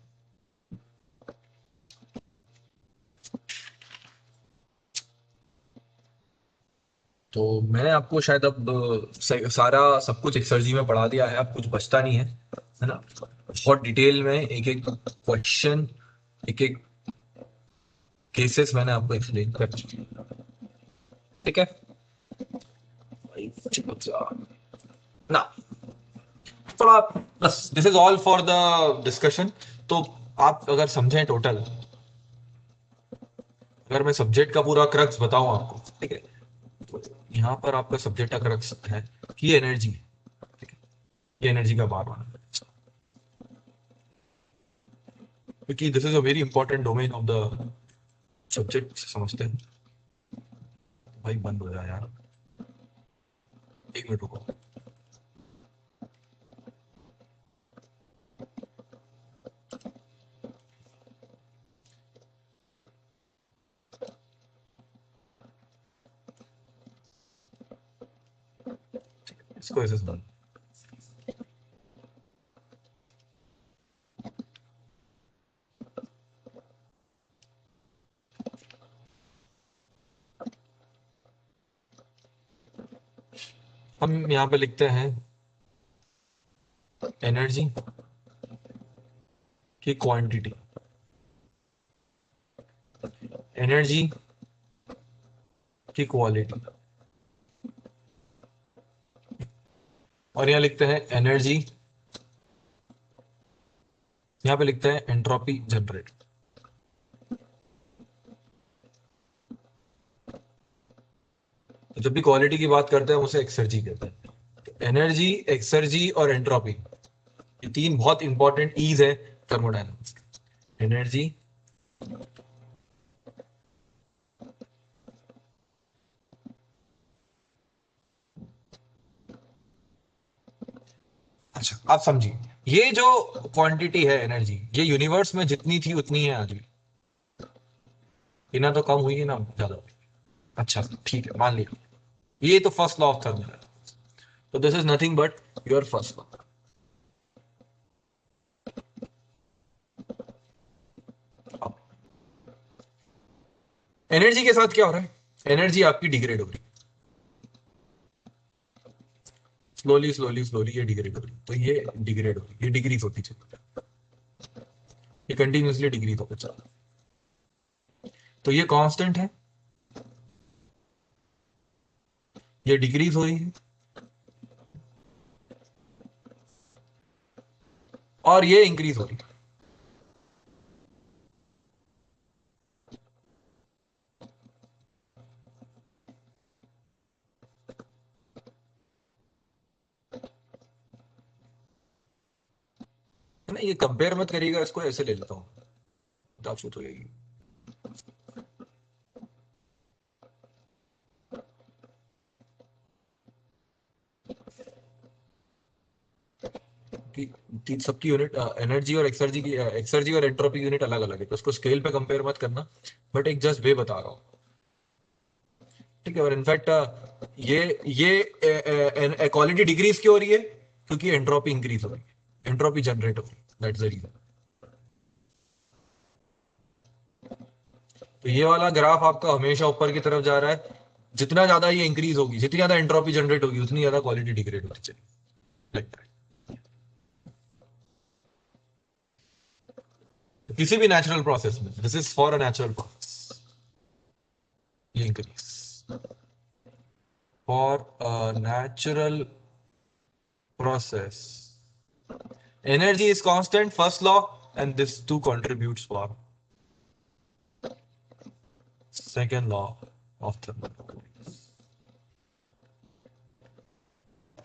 तो मैंने आपको शायद अब सारा सब कुछ exergy में पढ़ा दिया है, अब कुछ बचता नहीं है ना। बहुत डिटेल में एक एक क्वेश्चन, एक एक केसेस मैंने आपको एक्सप्लेन कर चुकी हूँ, ठीक है ना। थोड़ा बस this is all for the discussion. तो आप अगर समझें टोटल, अगर मैं सब्जेक्ट का पूरा क्रक्स बताऊं आपको, ठीक है, तो यहाँ पर आपका सब्जेक्ट का क्रक्स है कि एनर्जी, ठीक है, ये एनर्जी का बार बार, क्योंकि this is a very important domain of the subject, समझते हैं। भाई बंद हो जाए यार, 1 मिनट रुको। इसको ऐसे सुन, हम यहाँ पे लिखते हैं एनर्जी की क्वांटिटी, एनर्जी की क्वालिटी, और यहाँ लिखते हैं एनर्जी, यहाँ पे लिखते हैं एंट्रोपी जनरेट। तो जब भी क्वालिटी की बात करते हैं उसे एक्सर्जी कहते हैं। एनर्जी, एक्सर्जी और एंट्रोपी, ये 3 बहुत इंपॉर्टेंट ईज है थर्मोडायनामिक्स। एनर्जी, अच्छा आप समझिए, ये जो क्वांटिटी है एनर्जी, ये यूनिवर्स में जितनी थी उतनी है आज भी, ये ना तो कम हुई है ना ज्यादा हुई। अच्छा ठीक है, मान लिया, ये तो फर्स्ट लॉ ऑफ थर्मोडायनामिक्स। तो this is nothing but your first law. Energy के साथ क्या हो रहा है, एनर्जी आपकी डिग्रेड हो रही है, स्लोली स्लोली स्लोली ये डिग्रेड हो रही है। तो ये डिग्रेड हो रही है, ये डिग्रीज होती चली, ये कंटिन्यूसली डिग्रीज होकर चल रहा है। तो ये कांस्टेंट है, ये डिक्रीज हो रही है, और ये इंक्रीज हो रही है। ना ये कंपेयर मत करिएगा, इसको ऐसे ले लेता हूँ, तो आप सोचो ये कि सबकी यूनिट एनर्जी और एक्सर्जी की, एक्सर्जी और एंट्रोपी यूनिट अलग अलग है, तो उसको स्केल पे कंपेयर मत करना, बट एक जस्ट वे बता रहा हूँ, ठीक है। और इनफैक्ट ये क्वालिटी डिक्रीज क्यों हो रही है, क्योंकि एंट्रोपी इंक्रीज हो रही है, एंट्रोपी जनरेट हो रही है, दैट्स द रीजन। तो ये वाला ग्राफ आपका हमेशा ऊपर की तरफ जा रहा है, जितना ज्यादा ये इंक्रीज होगी, जितनी ज्यादा एंट्रोपी जनरेट होगी, उतनी ज्यादा क्वालिटी डिग्रेड होती चलेगी, like that। किसी भी नेचुरल प्रोसेस में, this is for a natural process, ये increase for a natural process, energy is constant, first law, and this two contributes for second law of thermodynamics.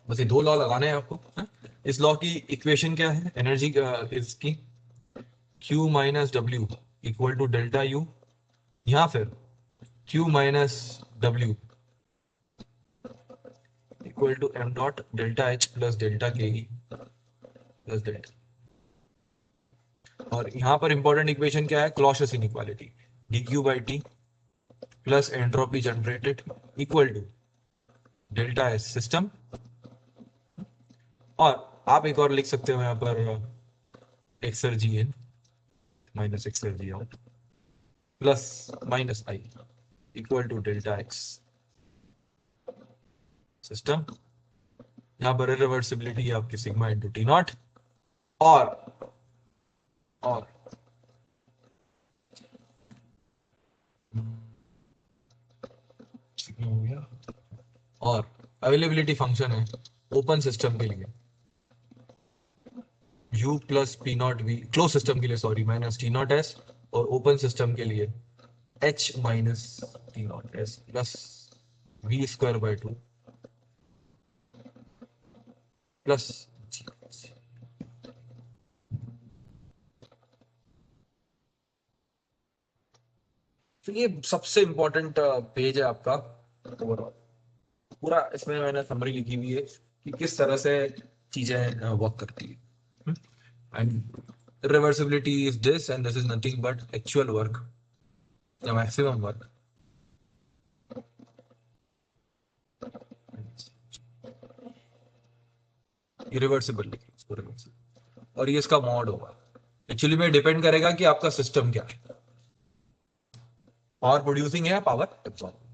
बस ये दो law लगाने हैं आपको, है? इस लॉ की इक्वेशन क्या है, एनर्जी इसकी Q minus W equal to delta U, या फिर Q minus W equal to m dot delta h plus delta K E plus delta. और यहाँ पर इंपॉर्टेंट इक्वेशन क्या है, Clausius inequality, d Q by T plus entropy generated equal to delta S system. और आप एक और लिख सकते हो यहाँ पर exergy in minus exergy out plus minus I equal to delta X system. यहाँ पर रिवर्सिबिलिटी है आपकी सिग्मा इंटू टी नॉट, और और हो गया, और अवेलेबिलिटी फंक्शन है ओपन सिस्टम के लिए u plus P not V, close system के लिए sorry minus T not S, और ओपन सिस्टम के लिए h minus T not S plus V square by two plus. तो ये सबसे इंपॉर्टेंट पेज है आपका ओवरऑल, पूरा इसमें मैंने समरी लिखी हुई है कि किस तरह से चीजें वर्क करती है। And reversibility is this, and this is nothing but actual work, the maximum work। irreversible इसको reversible, और ये इसका मॉड होगा। एक्चुअली में डिपेंड करेगा कि आपका सिस्टम क्या है, पावर प्रोड्यूसिंग है या power absorb.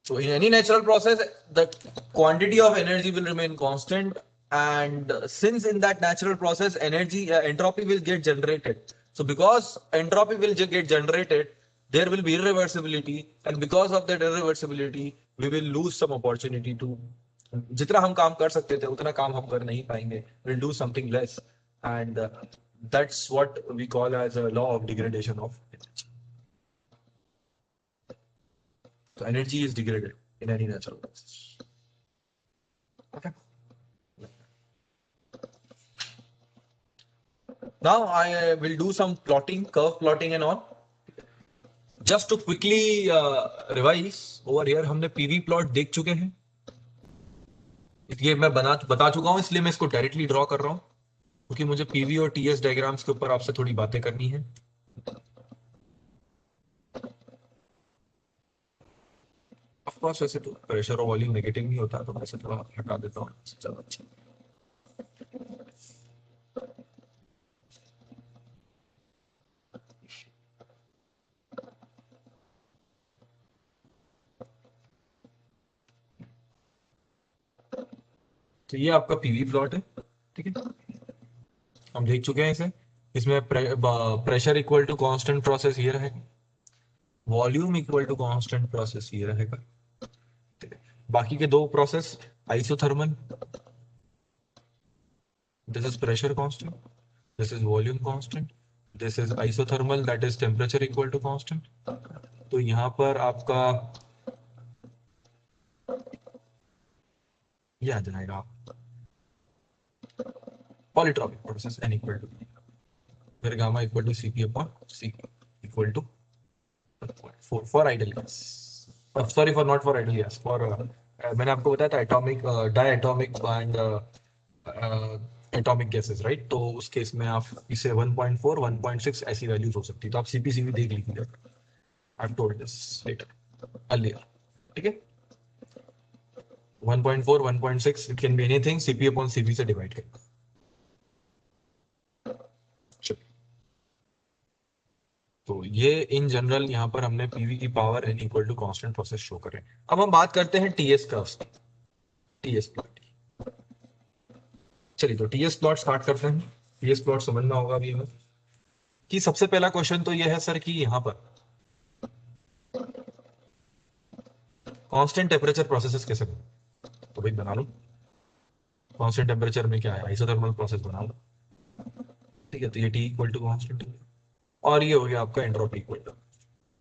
So in any natural process, the quantity of energy will remain constant, and since in that natural process energy entropy will get generated, so because entropy will get generated, there will be irreversibility, and because of that irreversibility we will lose some opportunity to, जितना हम काम कर सकते थे उतना काम हम कर नहीं पाएंगे, we'll do something less, and that's what we call as a law of degradation of energy. So energy is degraded in any natural process. Okay. Now I will do some plotting, curve plotting and all. Just to quickly revise over here, हमने PV plot देख चुके हैं, ये मैं बता चुका हूं, इसलिए मैं इसको डायरेक्टली ड्रॉ कर रहा हूं क्योंकि मुझे PV और TS डायग्राम्स के ऊपर आपसे थोड़ी बातें करनी है। ऑफ कोर्स वैसे तो प्रेशर और वॉल्यूम नेगेटिव नहीं होता, तो वैसे थोड़ा हटा देता हूँ। चलो अच्छा, तो ये आपका पीवी प्लॉट है, ठीक है, हम देख चुके हैं इसे। इसमें pressure equal to constant process ये रहेगा, volume equal to constant process ये रहेगा, बाकी के दो process isothermal, this is pressure constant, this is volume constant, this is isothermal that is temperature equal to constant. तो यहाँ पर आपका ये आ जाएगा polytropic process n equal to, फिर gamma equal to Cp upon C equal to for ideal gas, sorry for not for ideal gas, for मैंने आपको बताया था atomic diatomic and atomic gases, right. तो उस केस में आप इसे 1.4 1.6 ऐसी वैल्यूज हो सकती है, तो आप CpCv देख लीजिए, I have told this letter earlier, ठीक है। 1.4 1.6 it can be anything, Cp upon Cv से डिवाइड करें। तो ये इन जनरल यहाँ पर हमने पीवी की power n equal to constant process show करें। अब हम बात करते हैं टीएस कर्व्स की, टीएस प्लॉट। चलिए तो टीएस प्लॉट स्टार्ट करते हैं। टीएस प्लॉट समझना होगा अभी हमें कि सबसे पहला क्वेश्चन तो ये है सर कि यहाँ पर कांस्टेंट टेम्परेचर प्रोसेसेस कैसे बने, तो भाई बना लो, कांस्टेंट टेम्परेचर में क्या है, आइसोथर्मल प्रोसेस बना लो, ठीक है। तो ये टी इक्वल टू कांस्टेंट और ये हो गया आपका एंट्रोपी इक्वल टू,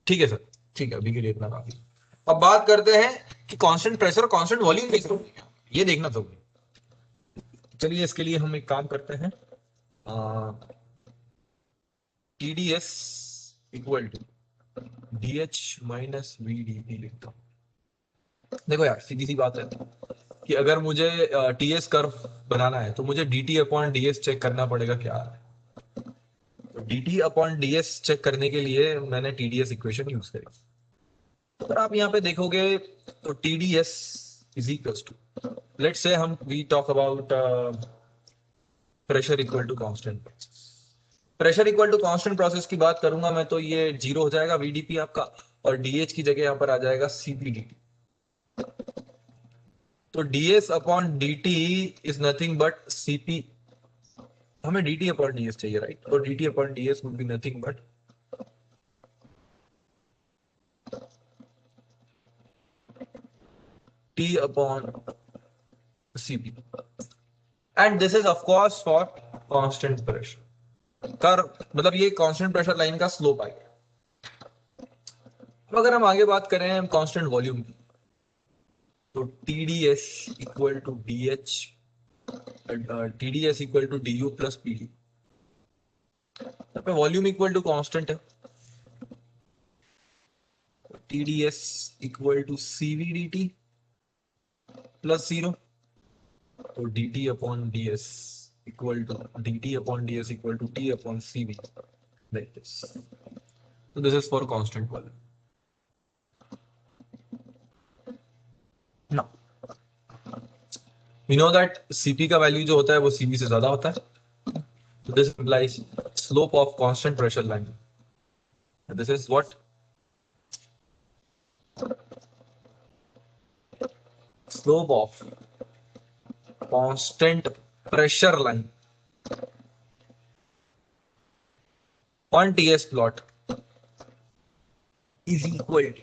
ठीक है सर, ठीक है, अभी के लिए इतना काफी। अब बात करते हैं कि कांस्टेंट प्रेशर और कांस्टेंट वॉल्यूम कैसे होती है, ये देखना जरूरी। चलिए इसके लिए हम एक काम करते हैं, TdS equal to DH minus VdP लिखता हूं। देखो यार सीधी सी बात है कि अगर मुझे TS कर्व बनाना है तो मुझे DT अपॉन DS चेक करना पड़ेगा क्या है। तो DT अपॉन DS चेक करने के लिए मैंने TdS इक्वेशन यूज करी। अगर आप यहाँ पे देखोगे तो TdS is equal to, let's say हम we talk about pressure equal to constant. Pressure equal to constant process की बात करूंगा मैं तो ये जीरो हो जाएगा VdP आपका, और DH की जगह यहाँ पर आ जाएगा CpDT। तो DS upon DT is nothing but CP। हमें DT अपॉन DS चाहिए राइट, और DT upon DS would be nothing but T upon CP, and this is of course for constant pressure कर, मतलब ये कांस्टेंट प्रेशर लाइन का slope आएगा। अब अगर हम आगे बात करें कांस्टेंट वॉल्यूम की, तो TdS equal to DH, TdS equal to DU plus PD। यहाँ पे वॉल्यूम इक्वल टू कांस्टेंट है, TdS equal to CVDT plus zero, तो DT upon DS equal to DT upon DS equal to T upon CV, like this. So this is for constant volume. Now we know that CP का value जो होता है वो CV से ज्यादा होता है, so this implies slope of constant pressure line. And this is what slope of constant pressure line on TS plot is equal to,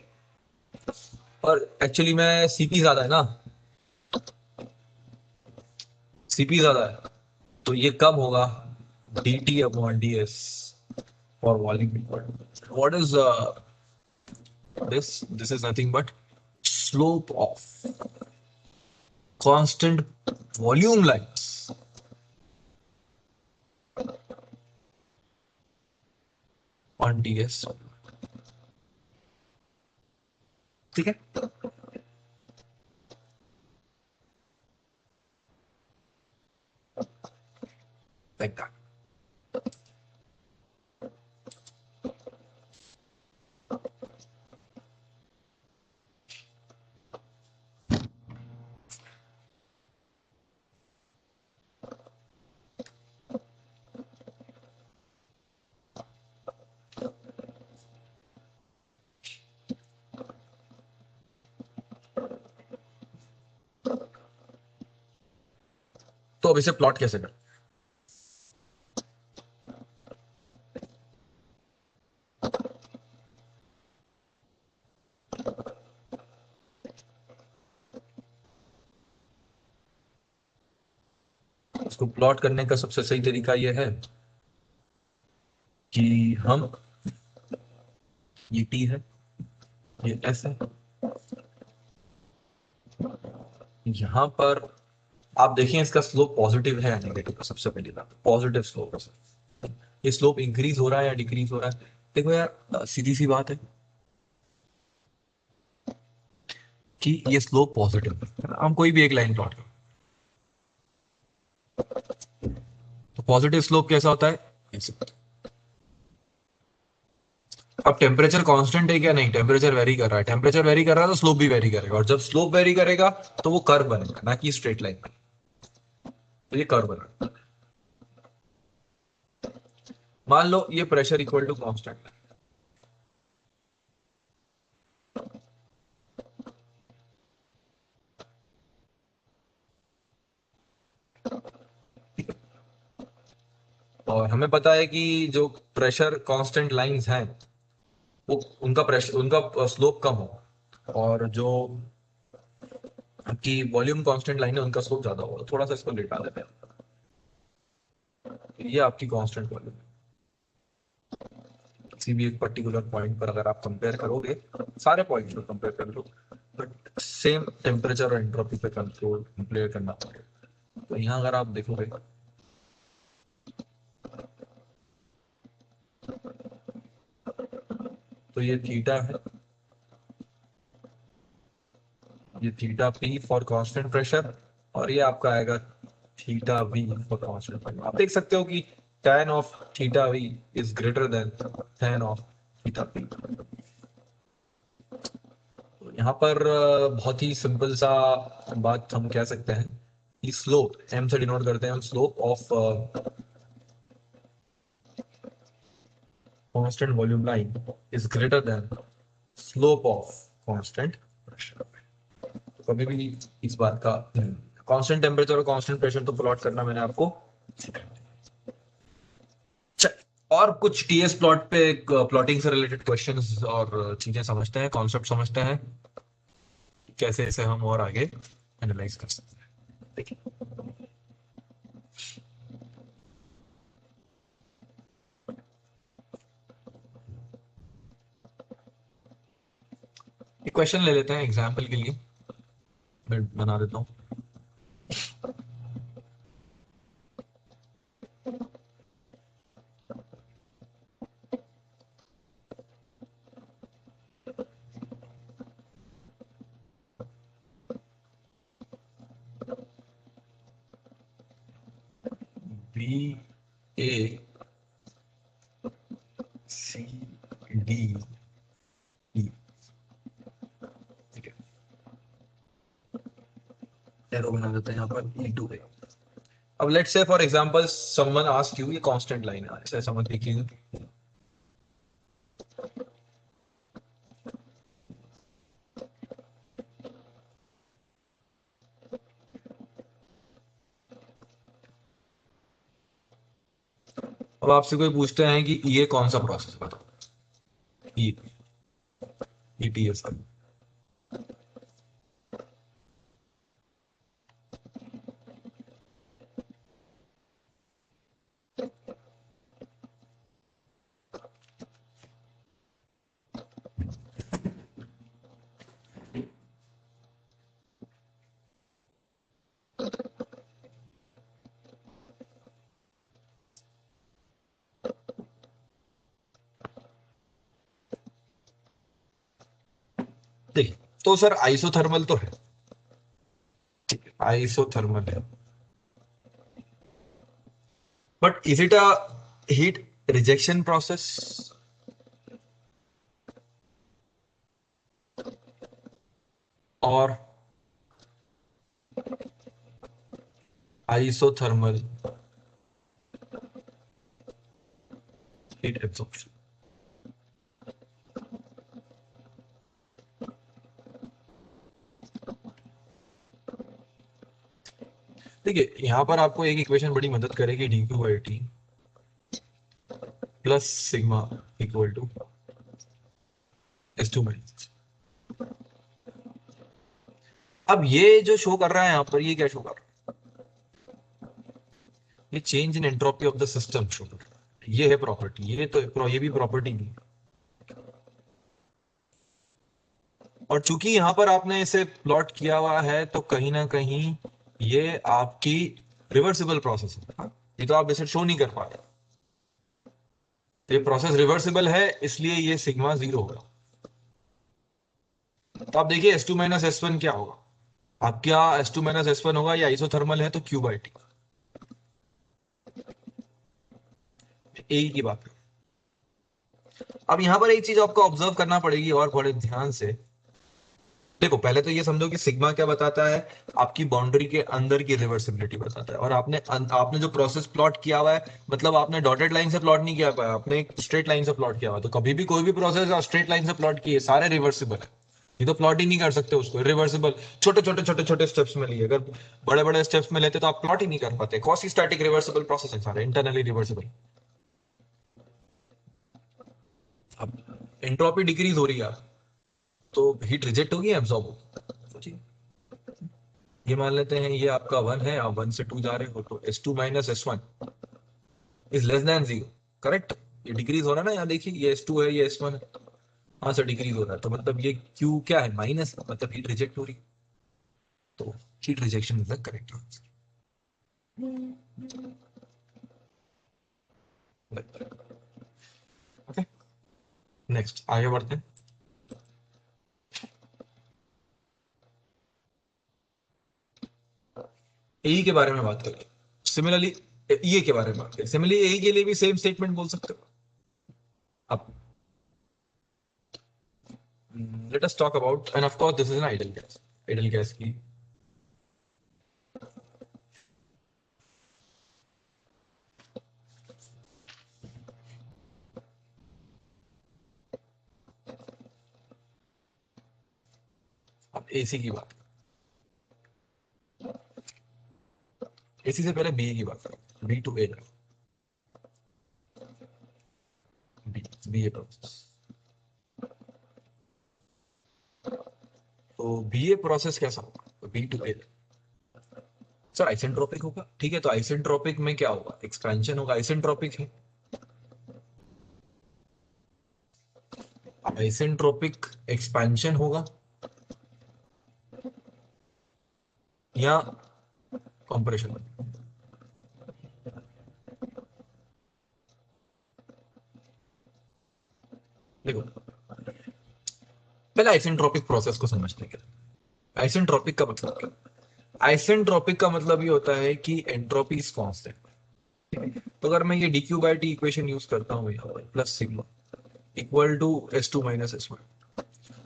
और एक्चुअली में CP ज्यादा है ना, CP ज्यादा है तो ये कब होगा, DT upon DS for volume equal. What is this? This is nothing but slope of constant volume lines on DS. ठीक है, like that. तो अब इसे प्लॉट कैसे करें? इसको प्लॉट करने का सबसे सही तरीका यह है कि हम, ये T है, ये S है, यहां पर आप देखिए इसका स्लोप पॉजिटिव है या नेगेटिव। सबसे पहली बात पॉजिटिव स्लोप है, ये स्लोप इंक्रीज हो रहा है या डिक्रीज हो रहा है। देखो यार सीधी सी बात है कि ये स्लोप पॉजिटिव है, हम कोई भी एक लाइन प्लॉट करें तो पॉजिटिव स्लोप कैसा होता है ऐसे। अब टेम्परेचर कांस्टेंट है क्या, नहीं, टेम्परेचर वेरी कर रहा है, टेम्परेचर वेरी कर रहा है तो स्लोप भी वेरी करेगा, और जब स्लोप वेरी करेगा तो वो कर्व बनेगा ना कि स्ट्रेट लाइन। तो ये कर्व बना, मान लो ये प्रेशर इक्वल टू कांस्टेंट है, और हमें पता है कि जो प्रेशर कांस्टेंट लाइंस हैं वो उनका प्रेशर, उनका स्लोप कम हो, और जो आपकी वॉल्यूम कांस्टेंट लाइन है उनका स्लोप ज्यादा होगा। थोड़ा सा इसको लेटा देते हैं, ये आपकी कांस्टेंट वॉल्यूम, किसी भी एक पर्टिकुलर पॉइंट पर अगर आप कंपेयर करोगे, सारे पॉइंट्स को कंपेयर कर लो, बट सेम टेम्परेचर और एंट्रोपी पे कंट्रोल कंपेयर करना पड़ेगा। तो यहाँ अगर आप देखोगे तो ये थीटा है, ये theta P for constant pressure, और ये आपका आएगा theta V for constant pressure. आप देख सकते हो कि tan of theta V is greater than tan of theta P. तो यहाँ पर बहुत ही सिंपल सा बात हम कह सकते हैं कि स्लोप m से डिनोट करते हैं हम, slope of constant volume line is greater then slope of constant pressure. कभी भी इस बात का कांस्टेंट टेम्परेचर और कांस्टेंट प्रेशर तो प्लॉट करना मैंने आपको सिखा दिया। और कुछ टीएस प्लॉट पे प्लॉटिंग से रिलेटेड क्वेश्चंस और चीजें समझते हैं, कॉन्सेप्ट समझते हैं, कैसे इसे हम और आगे एनालाइज कर सकते हैं। देखिए एक क्वेश्चन ले लेते हैं एग्जाम्पल के लिए, मैं बना देता हूँ। बी ए सी डी ई, ठीक है, एरो बना देते हैं यहाँ पर ई टू ए। अब let's say for example someone ask you, ये कांस्टेंट लाइन है, ऐसे समझ देखिए। अब आपसे कोई पूछते हैं कि ये कौन सा प्रोसेस है, बताओ। ई ईटीएस का। देखिए तो सर आइसोथर्मल तो है, आइसोथर्मल है, but is it a heat rejection process और आइसोथर्मल हीट एब्जॉर्प्शन? देखिए यहाँ पर आपको एक इक्वेशन बड़ी मदद करेगी, d Q by T plus sigma equal to S two minus. अब ये जो शो कर रहा है यहाँ पर, ये क्या शो कर रहा है? ये change in entropy of the system show कर रहा है। ये है प्रॉपर्टी, ये तो ये भी प्रॉपर्टी नहीं है। और चूंकि यहाँ पर आपने इसे प्लॉट किया हुआ है तो कहीं ना कहीं ये आपकी रिवर्सिबल प्रोसेस है। हाँ? ये तो आप इसे शो नहीं कर पा रहे, ये प्रोसेस रिवर्सिबल है, इसलिए ये सिग्मा जीरो होगा। तो आप देखिए S two minus S one क्या होगा, आप क्या S two minus S one होगा, ये आइसोथर्मल है तो क्यू बाई टी, यही की बात है। अब यहां पर एक चीज आपको ऑब्जर्व करना पड़ेगी और बड़े ध्यान से देखो। पहले तो ये समझो कि सिग्मा क्या बताता है, आपकी बाउंड्री के अंदर की रिवर्सिबिलिटी बताता है। और आपने जो प्रोसेस प्लॉट किया हुआ है, मतलब आपने डॉटेड लाइन से प्लॉट नहीं किया हुआ है, आपने एक स्ट्रेट लाइन से प्लॉट किया हुआ है। तो कभी भी कोई भी प्रोसेस स्ट्रेट लाइन से प्लॉट किए, सारे रिवर्सिबल है। ये तो प्लॉट ही नहीं कर सकते उसको रिवर्सिबल, छोटे छोटे छोटे छोटे स्टेप्स में लिए। अगर बड़े बड़े स्टेप्स में लेते तो आप प्लॉट ही नहीं कर पाते। क्वासी स्टैटिक रिवर्सिबल प्रोसेस है सारे, इंटरनली रिवर्सिबल। अब एंट्रोपी डिक्रीज हो रही है तो हीट रिजेक्ट होगी, एब्जॉर्ब होगी। सोचिए, ये मान लेते हैं ये आपका वन है, आप वन से टू जा रहे हो, तो S two minus S one is less than zero, correct. ये डिक्रीज हो रहा है ना, यहाँ देखिए ये S2 है, ये S1 है, हाँ सर डिक्रीज हो रहा है, तो मतलब ये Q क्या है, माइनस, मतलब हीट रिजेक्ट हो रही, तो heat rejection is the correct answer. Okay, next आगे बढ़ते हैं। ए के बारे में बात करें, सिमिलरली ए के बारे में बात करें, सिमिलरली ए के लिए भी सेम स्टेटमेंट बोल सकते हो अब। Let us talk about, end of course this is an idol gas, idol gas की अब एसी की बात, एसी से पहले बी की बात करें, B to A, B B A process, तो बी ए प्रोसेस कैसा होगा, B to A sir isentropic होगा, ठीक है, तो आइसेंट्रोपिक में क्या होगा, एक्सपेंशन होगा, आइसेंट्रोपिक है, आइसेंट्रोपिक एक्सपेंशन होगा या कंप्रेशन। देखो पहले आइसेंट्रोपिक प्रोसेस को समझने के, आइसेंट्रोपिक का मतलब क्या, आइसेंट्रोपिक का मतलब ये होता है कि एंट्रोपी इज कांस्टेंट। तो अगर मैं ये dq by T equation use करता हूँ यहाँ पर, plus sigma equal to S2 minus S1,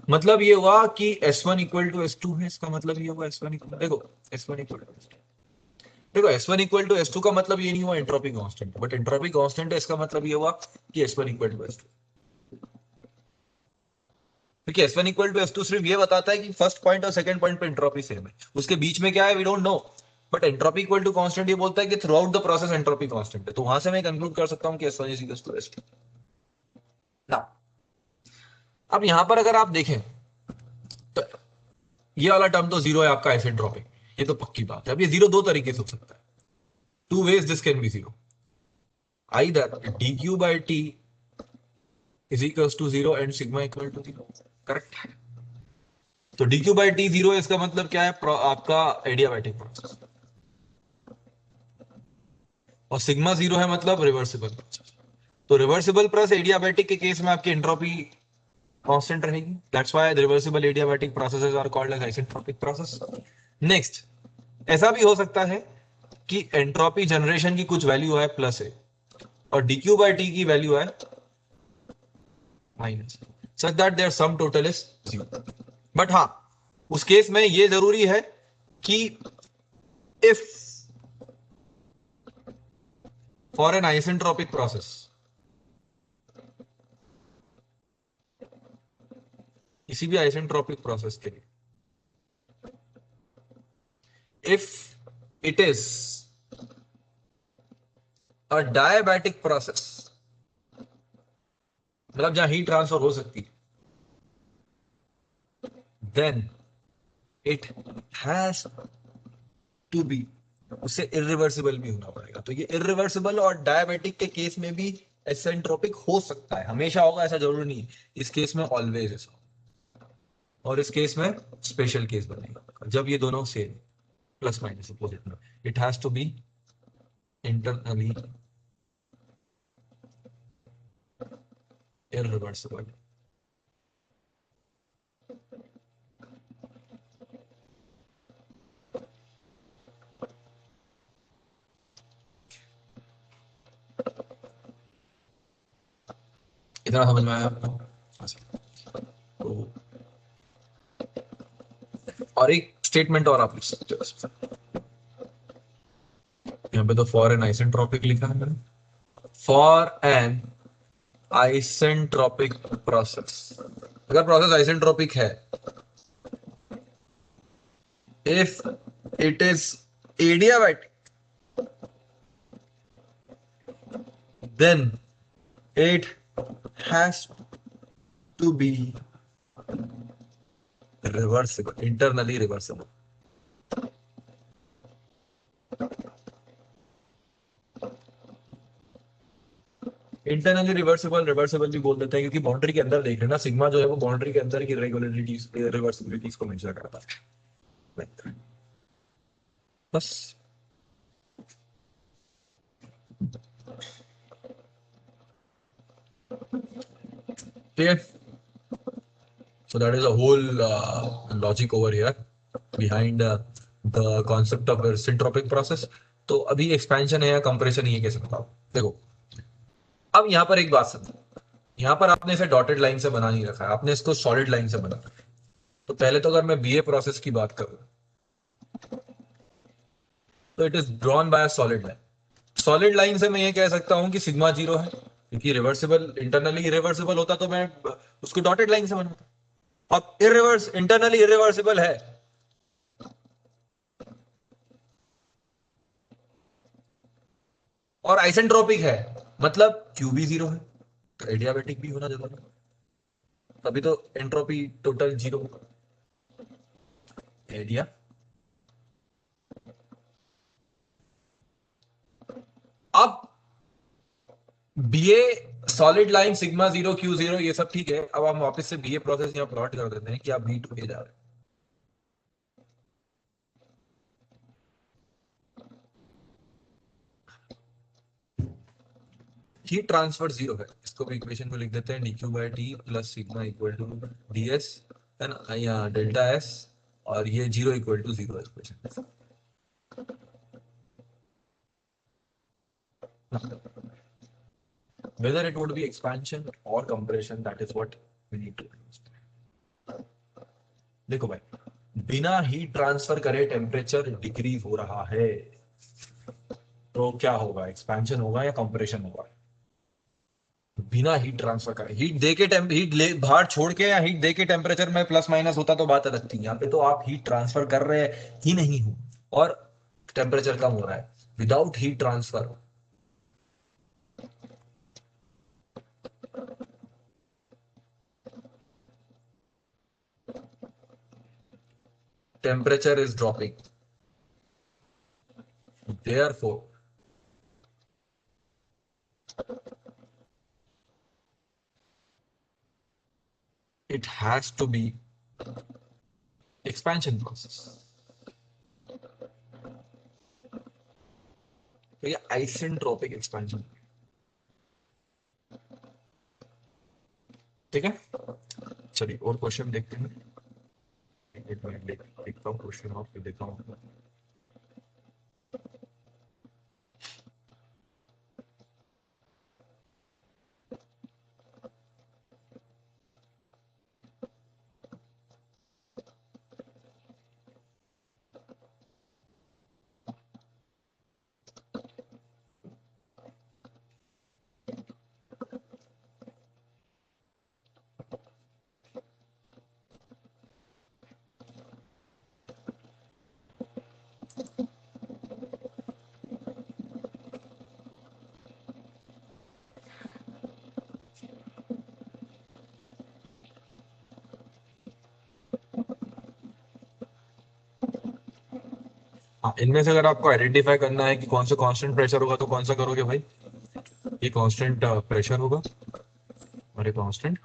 मतलब ये हुआ कि S1 इक्वल टू S2 है, इसका मतलब ये हुआ S1 इक्वल, देखो S1 इक्वल टू S2, देखो S1 इक्वल टू S2 का मतलब ये नहीं हुआ entropy constant, but entropy constant है, इसका मतलब ये हुआ कि S1 इक्वल टू S2, क्योंकि S1 इक्वल टू S2 सिर्फ ये बताता है कि फर्स्ट पॉइंट और सेकंड पॉइंट पे एंट्रोपी सेम है, उसके बीच में क्या है we don't know, but entropy equal to constant ये बोलता है कि throughout the process entropy constant है, तो वहां से मैं कंक्लूड कर सकता हूं कि S1 is equal to S2 ना। अब यहां पर अगर आप देखें तो ये वाला टर्म तो जीरो है आपका आइसेंट्रोपिक, ये तो पक्की बात है। अब ये जीरो दो तरीके से हो सकता है, two ways this can be zero, either dq by t is equals to zero and sigma equal to zero, correct है। तो dq by t जीरो, इसका मतलब क्या है, आपका एडियाबैटिक प्रोसेस, और सिग्मा जीरो है मतलब रिवर्सिबल प्रोसेस, तो रिवर्सिबल प्लस एडियाबैटिक के केस में आपकी एंट्रोपी कांस्टेंट रहेगी, that's why reversible adiabatic processes are called as isentropic process. Next, ऐसा भी हो सकता है कि एंट्रोपी जनरेशन की कुछ वैल्यू है प्लस है और dq by t की वैल्यू है minus, such that their sum total is zero. But हाँ, उस केस में ये जरूरी है कि if for an isentropic process, किसी भी आइसेंट्रोपिक प्रोसेस के लिए, if it is adiabatic process, मतलब जहां हीट ट्रांसफर हो सकती है, then it has to be, उससे इरिवर्सिबल भी होना पड़ेगा। तो ये इरिवर्सिबल और डायबिटिक के केस में भी एसेंट्रोपिक हो सकता है, हमेशा होगा ऐसा जरूरी नहीं, इस केस में ऑलवेज ऐसा, और इस केस में स्पेशल केस बनेगा जब ये दोनों सेम प्लस माइनस अपोजिट में, it has to be internally irreversible. इतना समझ में आया आपको? अच्छा, तो और एक स्टेटमेंट और आप लिख सकते हो, यहाँ पे तो फॉर एन आइसेंट्रोपिक लिखा है मैंने, फॉर एन आइसेंट्रोपिक प्रोसेस, अगर प्रोसेस आइसेंट्रोपिक है, if it is adiabatic, then it has to be reversible, internally reversible. Internally reversible, reversible भी बोल देते हैं क्योंकि बाउंड्री के अंदर देख रहे हैं ना, सिग्मा जो है वो बाउंड्री के अंदर की रेगुलरिटीज रिवर्सिबिलिटीज को मेजर करता है बस। ठीक है, so that is a whole logic over here behind the concept of syntropic process। तो अभी एक्सपेंशन है या कंप्रेशन, ये कैसे बताओ? देखो, अब यहाँ पर एक बात समझो, यहाँ पर आपने इसे डॉटेड लाइन से बना नहीं रखा है, आपने इसको सॉलिड लाइन से बना रखा है। तो पहले तो अगर मैं बीए प्रोसेस की बात करूं तो it is drawn by solid line. Solid line से मैं ये कह सकता हूं कि सिग्मा जीरो है, क्योंकि रिवर्सिबल, इंटरनली इरिवर्सिबल होता तो मैं उसको डॉटेड लाइन से बनाता। अब इरिवर्स इंटरनली इरिवर्सिबल है और आइसेंट्रोपिक है, मतलब क्यू भी जीरो है, तो एडियाबेटिक भी होना जरूरी है, तभी तो एंट्रोपी टोटल जीरो एरिया। अब BA solid line sigma zero Q zero ये सब ठीक है, अब हम वापस से बीए प्रोसेस यहाँ प्लॉट कर देते हैं कि आप बी टू पे जा रहे हैं। हीट ट्रांसफर जीरो है, इसको भी इक्वेशन को लिख देते हैं d Q by T plus sigma equal to d S and यहाँ डेल्टा एस, और ये zero equal to zero equation. Whether it would be expansion or compression, that is what we need to understand। देखो भाई, बिना heat transfer करे temperature decrease हो रहा है, तो क्या होगा, एक्सपेंशन होगा या कंप्रेशन होगा? बिना हीट ट्रांसफर करे, हीट दे के हीट ले बाहर छोड़ के या हीट दे के टेम्परेचर में प्लस माइनस होता तो बात अलग थी। यहाँ पे तो आप हीट ट्रांसफर कर रहे ही नहीं हो और टेम्परेचर कम हो रहा है without heat transfer. Temperature is dropping, therefore it has to be expansion process। तो ये आइसेंट्रोपिक एक्सपेंशन, ठीक है। चलिए और क्वेश्चन देखते हैं, एक मिनट देखता हूँ क्वेश्चन और फिर देखता हूँ। हाँ, इनमें से अगर आपको आइडेंटिफाई करना है कि कौन सा कांस्टेंट प्रेशर होगा तो कौन सा करोगे भाई? ये कांस्टेंट प्रेशर होगा और ये कांस्टेंट,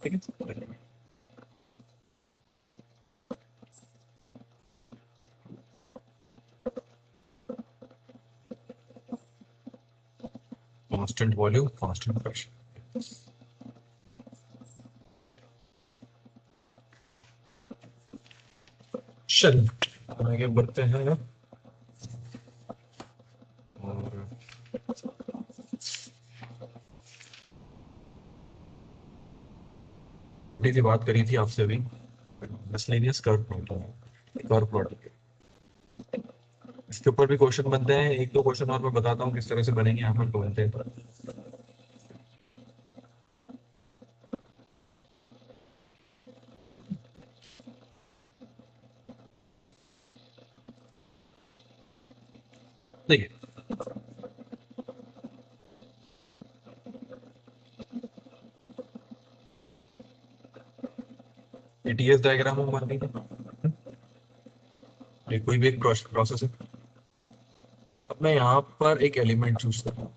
ठीक है। Constant volume, constant pressure. चलिए आगे बढ़ते हैं और सी बात करी थी आपसे अभी, miscellaneous curve plot, curve plot इसके ऊपर भी क्वेश्चन बनते हैं। एक दो क्वेश्चन और मैं बताता हूँ किस तरह से बनेंगे यहाँ पर, तो बनते हैं। देखिए, टीएस डायग्राम हम बनती है, ये कोई भी एक प्रोसेस है। अब मैं यहाँ पर एक एलिमेंट चूज करता हूँ,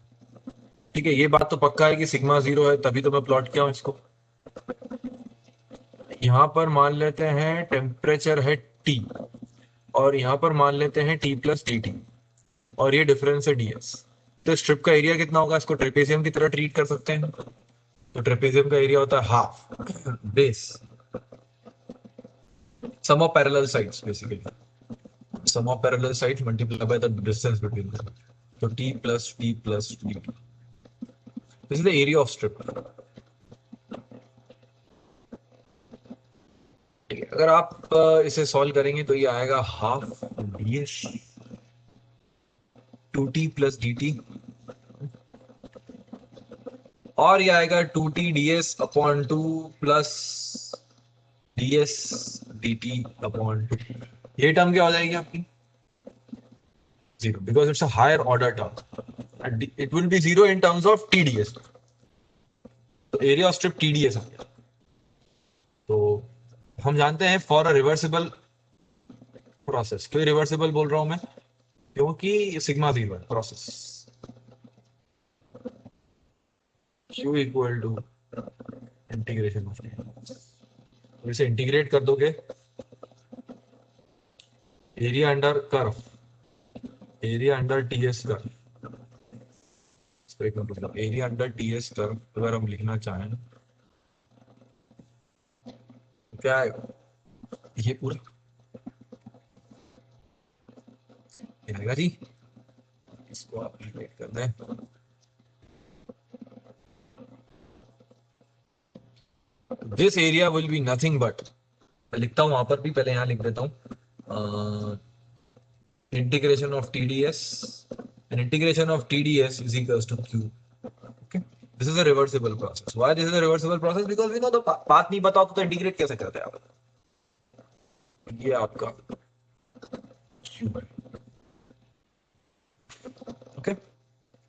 ठीक है, ये बात तो पक्का है कि सिग्मा 0 है, तभी तो मैं प्लॉट किया हूं इसको। यहाँ पर मान लेते हैं टेम्परेचर है T, और यहाँ पर मान लेते हैं T प्लस डी टी, और ये डिफरेंस है ds। तो स्ट्रिप का एरिया कितना होगा, इसको ट्रेपेजियम की तरह ट्रीट कर सकते हैं। तो ट्रेपेजियम का एरिया होता है half base sum of parallel sides, basically sum of parallel sides multiplied by the distance between them. So T plus T plus T. This is the area of strip. ठीक है, अगर आप इसे solve करेंगे तो ये आएगा half ds 2t plus dt, और ये आएगा 2t ds upon 2 plus ds dt upon 2। ये टर्म क्या हो जाएगी आपकी, 0, because it's a higher order term and it will be 0 in terms of TDS। तो एरिया ऑफ स्ट्रिप TDS आ गया। तो हम जानते हैं फॉर अ रिवर्सिबल प्रोसेस, क्यों रिवर्सिबल बोल रहा हूं मैं, क्योंकि सिग्मा 0 है process, Q equal to integration of, इसे इंटीग्रेट कर दोगे area under curve, area under TS curve, एक मतलब एरिया अंडर टीएस कर्व अगर हम लिखना चाहें तो क्या है, ये पूरा आएगा जी। इसको आप इंटीग्रेट कर दें, this area will be nothing but, लिखता हूं वहां पर भी, पहले यहां लिख देता हूं, integration of TDS, and integration of TDS is equals to Q. Okay, this is a reversible process. Why this is a reversible process? Because we know the path नहीं पता तो इंटीग्रेट कैसे करते हैं आप। ये आपका Q है। ओके,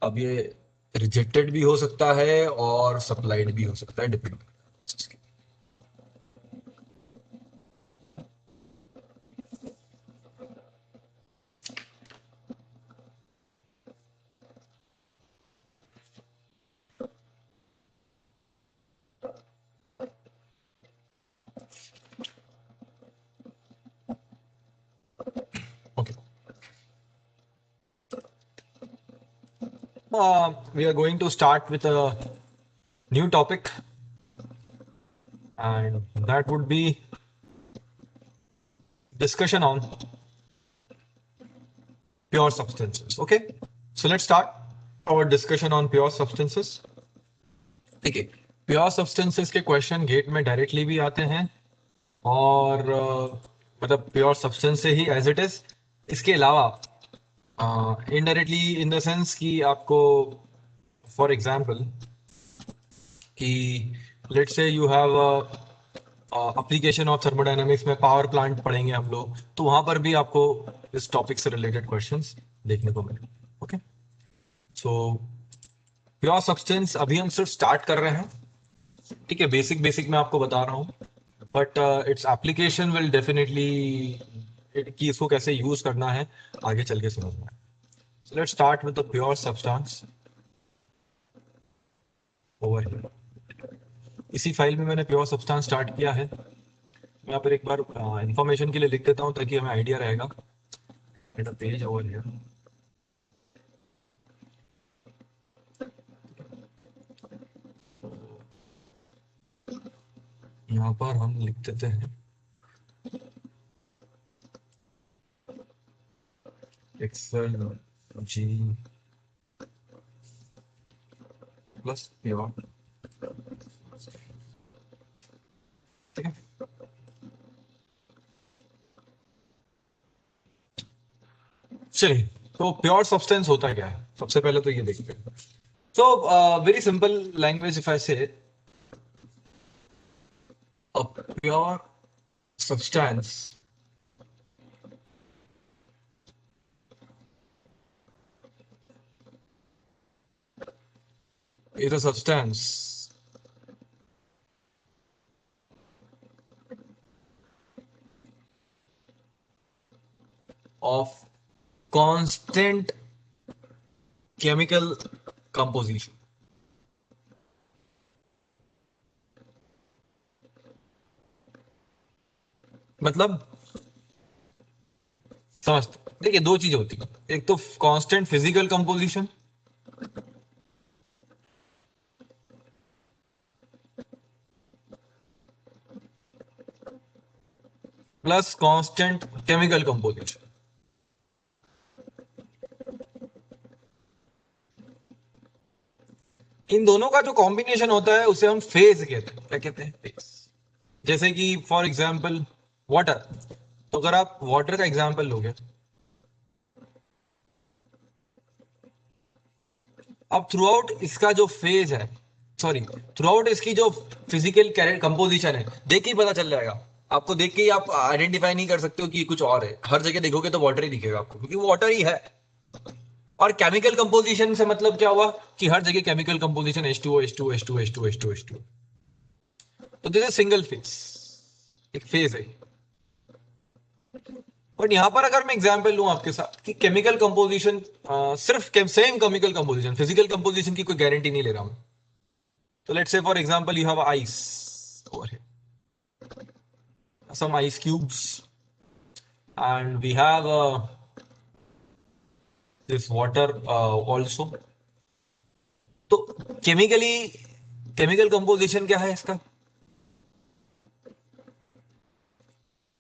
अब ये रिजेक्टेड भी हो सकता है और सप्लाइड भी हो सकता है, depend. Okay, we are going to start with a new topic, and that would be discussion on pure substances. Okay, so let's start our discussion on pure substances. ठीक है, प्योर सब्सटेंसेस के question gate में directly भी आते हैं, और मतलब pure substance से ही एज इट इज। इसके अलावा इनडायरेक्टली इन द सेंस कि आपको, फॉर एग्जांपल कि let's say you have application of thermodynamics में पावर प्लांट पढ़ेंगे हम लोग, तो वहां पर भी आपको इस टॉपिक से रिलेटेड क्वेश्चंस देखने को मिले। ओके, सो प्योर सब्सटेंस अभी हम सिर्फ स्टार्ट कर रहे हैं, ठीक है, बेसिक बेसिक मैं आपको बता रहा हूँ, but its application will definitely, कि इसको कैसे यूज करना है आगे चल के समझना है। So let's start with the pure substance over here. इसी फाइल में मैंने प्योर सब्सटेंस स्टार्ट किया है, मैं यहाँ पर एक बार इंफॉर्मेशन के लिए लिख देता हूँ ताकि हमें आइडिया रहेगा। पेज ओवर हियर, यहाँ पर हम लिख देते हैं एक्सेल जी प्लस प्योर, ठीक है। चलिए, तो प्योर सब्सटेंस होता क्या है, सबसे पहले तो ये देखते हैं। So very simple language if I से, a pure substance is a substance of constant chemical composition। मतलब समझ, देखिए दो चीजें होती है, एक तो constant physical composition plus constant chemical composition. इन दोनों का जो कॉम्बिनेशन होता है उसे हम फेज कहते हैं। क्या कहते हैं? फेज। जैसे कि फॉर एग्जांपल वाटर, तो अगर आप वाटर का एग्जांपल लोगे, अब थ्रू आउट इसका जो फेज है, सॉरी, थ्रू आउट इसकी जो फिजिकल कंपोजिशन है, देख के ही पता चल जाएगा आपको। देख के ही आप आइडेंटिफाई नहीं कर सकते हो कि ये कुछ और है। हर जगह देखोगे तो वाटर ही दिखेगा आपको, क्योंकि वो वाटर ही है। और केमिकल कंपोजिशन से मतलब क्या हुआ कि हर जगह chemical composition H2O H2O H2O H2O H2O H2O। तो दिस इज सिंगल फेज, एक फेज है। बट यहां पर अगर मैं एग्जांपल लूं आपके साथ कि केमिकल कंपोजिशन, सिर्फ same chemical composition, physical composition की कोई गारंटी नहीं ले रहा हूं। तो let's say for example you have ice over here, some ice cubes, and we have this water also। तो केमिकली, केमिकल कंपोजिशन क्या है इसका?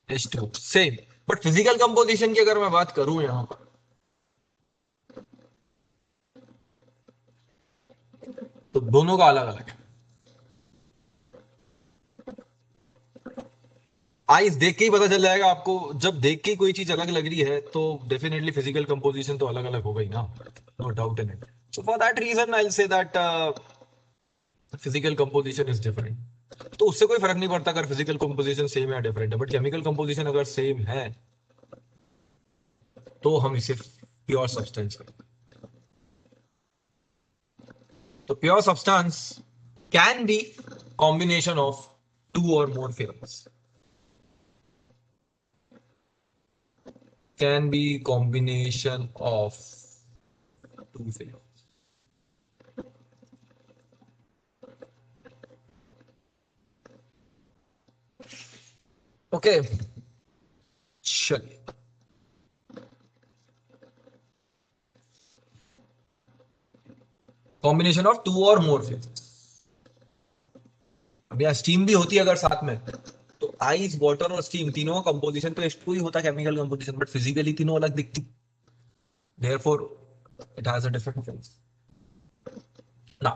H2 same. But physical composition की अगर मैं बात करूं यहां पर, तो दोनों का अलग अलग है। आइस देख के ही पता चल जाएगा आपको। जब देख के कोई चीज अलग लग रही है तो डेफिनेटली फिजिकल कंपोजिशन तो अलग अलग होगा ही ना, no doubt in it. So for that reason I will say that physical composition is different. तो उससे कोई फर्क नहीं पड़ता अगर फिजिकल कंपोजिशन सेम है या डिफरेंट है, बट केमिकल कंपोजिशन अगर सेम है तो हम इसे प्योर सब्सटेंस कहते हैं। तो pure substance can be combination of two और more films, can be combination of two films। Okay, चलिए। कॉम्बिनेशन ऑफ टू और मोर फिल्म्स। अब यहाँ स्टीम भी होती है अगर साथ में, तो आइस, वाटर और स्टीम तीनों का कंपोजिशन तो H2 ही होता है, केमिकल कंपोजिशन, बट फिजिकली तीनों अलग दिखती। Therefore it has a different films ना।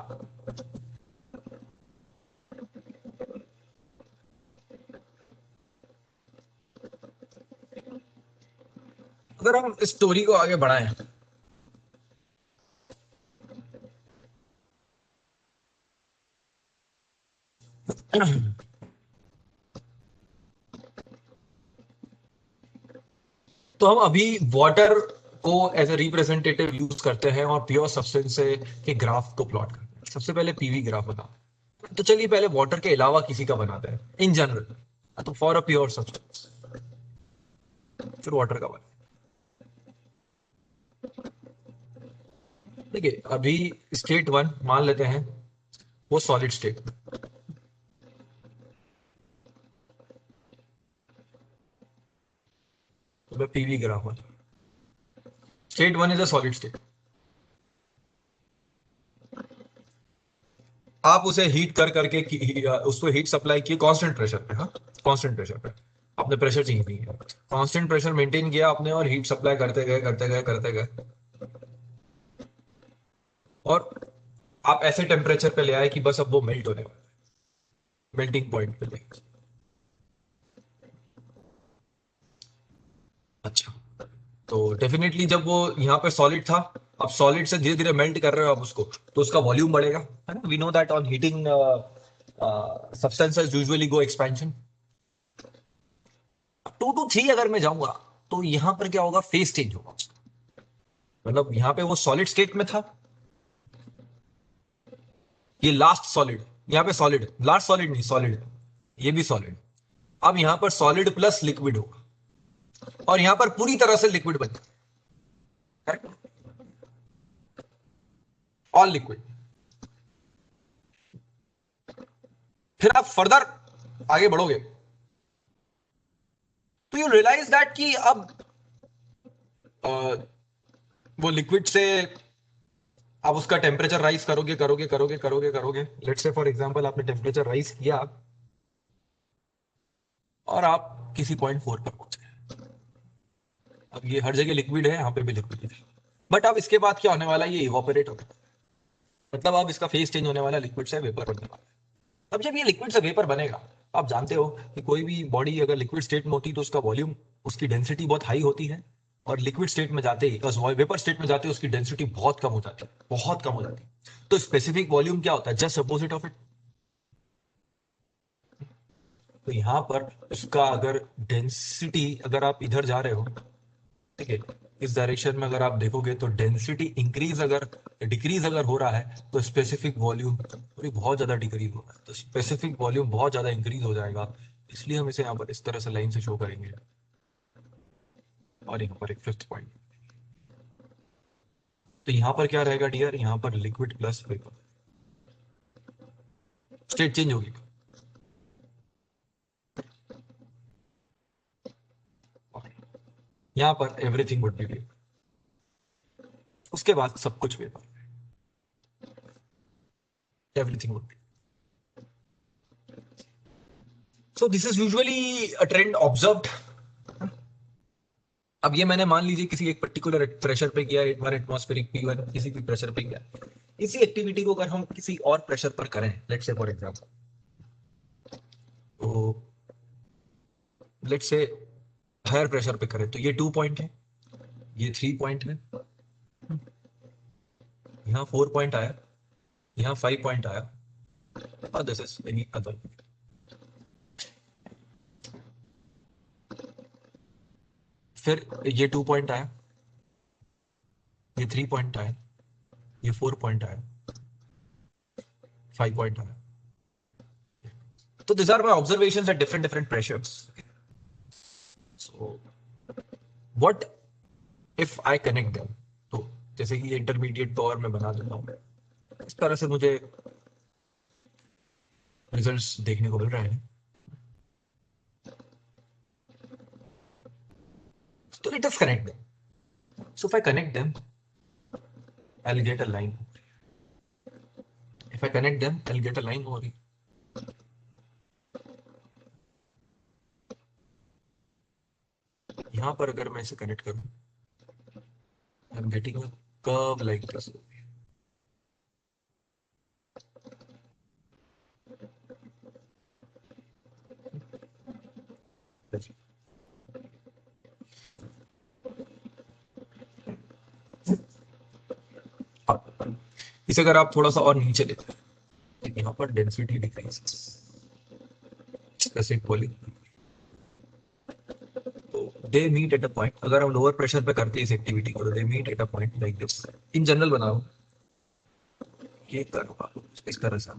अगर हम इस स्टोरी को आगे बढ़ाएं, तो हम अभी वाटर को एज ए रिप्रेजेंटेटिव यूज करते हैं और प्योर सब्सटेंस के ग्राफ को प्लॉट करते हैं। सबसे पहले पीवी ग्राफ बना, तो चलिए पहले वाटर के अलावा किसी का बनाते हैं इन जनरल। तो फॉर अ प्योर सब्सटेंस फिर वाटर का बना। देखिए अभी स्टेट वन मान लेते हैं वो सॉलिड स्टेट, तो मैं पीवी ग्राफ बना। State one is a solid state. आप उसे हीट कर करके उसको हीट सप्लाई किए कांस्टेंट प्रेशर पे। हाँ, कांस्टेंट प्रेशर पे आपने प्रेशर चेंज नहीं किया, कांस्टेंट प्रेशर मेंटेन किया आपने और हीट सप्लाई करते गए करते गए करते गए, और आप ऐसे टेम्परेचर पे ले आए कि बस अब वो मेल्ट होने वाला, मेल्टिंग पॉइंट पे ले। अच्छा, तो डेफिनेटली जब वो यहाँ पे सॉलिड था, अब सॉलिड से धीरे धीरे मेल्ट कर रहे हो आप उसको, तो उसका वॉल्यूम बढ़ेगा, है ना। We know that on heating substances usually go expansion. 2 to 3 अगर मैं जाऊंगा तो यहाँ पर क्या होगा, फेस चेंज होगा। मतलब यहाँ पे वो सॉलिड स्टेट में था, ये लास्ट सॉलिड, यहाँ पे सॉलिड, लास्ट सॉलिड नहीं, सॉलिड, ये भी सॉलिड। अब यहाँ पर सॉलिड प्लस लिक्विड होगा और यहाँ पर पूरी तरह से लिक्विड बन जाए, करेक्ट, ऑल लिक्विड। फिर आप फर्दर आगे बढ़ोगे तो यू रियलाइज दैट कि अब वो लिक्विड से आप उसका टेम्परेचर राइज करोगे करोगे करोगे करोगे करोगे, लेट्स से फॉर एग्जांपल आपने टेम्परेचर राइज किया और आप किसी पॉइंट 4 पर पहुंच गए। अब ये हर जगह लिक्विड है, यहाँ पे भी लिक्विड है, बट अब इसके बाद क्या होने वाला है, ये इवापोरेट होगा, मतलब अब इसका फेस चेंज होने वाला है, लिक्विड से वेपर बनने वाला है। अब जब ये लिक्विड से वेपर बनेगा, आप जानते हो कि कोई भी बॉडी अगर लिक्विड स्टेट में होती है तो उसका वॉल्यूम, उसकी डेंसिटी बहुत हाई होती है, और लिक्विड स्टेट में जाते ही, वेपर स्टेट में जाते ही उसकी डेंसिटी बहुत कम हो जाती है, बहुत कम हो जाती है। तो स्पेसिफिक वॉल्यूम क्या होता है, जस्ट अपोजिट ऑफ इट। तो यहां पर उसका अगर डेंसिटी, अगर आप इधर जा रहे हो, ठीक है, इस डायरेक्शन में अगर आप देखोगे तो डेंसिटी इंक्रीज अगर डिक्रीज अगर हो रहा है तो स्पेसिफिक वॉल्यूम बहुत ज्यादा डिक्रीज हो रहा है, तो स्पेसिफिक वॉल्यूम बहुत ज्यादा इंक्रीज हो जाएगा। इसलिए हम इसे यहाँ पर इस तरह से लाइन से शो करेंगे। और यहाँ पर एक फिफ्थ पॉइंट, तो यहाँ पर क्या रहेगा डियर, यहाँ पर liquid plus vapour, state change होगी। यहाँ पर एवरीथिंग वुड बी वेपर, उसके बाद सब कुछ vapour, everything would be. So this is usually a trend observed. अब ये मैंने मान लीजिए किसी एक पर्टिकुलर प्रेशर पे किया, एक बार एटमॉस्फेरिक P1 किसी भी प्रेशर पे किया, इसी एक्टिविटी को अगर हम किसी और प्रेशर पर करें, लेट्स से फॉर एग्जांपल, तो लेट्स से हायर प्रेशर पे करें, तो ये 2 पॉइंट है, ये 3 पॉइंट है, यहाँ 4 पॉइंट आया, यहाँ 5 पॉइंट आया, और दिस इज एनी अदर। फिर ये 2 पॉइंट आया, ये 3 पॉइंट आया, ये 4 पॉइंट आया, 5 पॉइंट आया। तो these are my observations at different pressures. So what if I connect them? तो जैसे कि इंटरमीडिएट तो और मैं बना देता हूँ, इस तरह से मुझे रिजल्ट्स देखने को मिल रहे हैं। So let us connect them. So if I connect them, I'll get a line. If I connect them, I'll get a line over here. यहाँ पर अगर मैं इसे कनेक्ट करूँ, I'm getting a curve like this. इसे अगर आप थोड़ा सा और नीचे लेते हैं, यहाँ पर डेंसिटी डिक्रीज, ऐसे बोली, तो they meet at a point, अगर हम लोअर प्रेशर पे करते हैं इस एक्टिविटी को, तो they meet at a point like this. In general बनाओ, ये करो इस तरह से।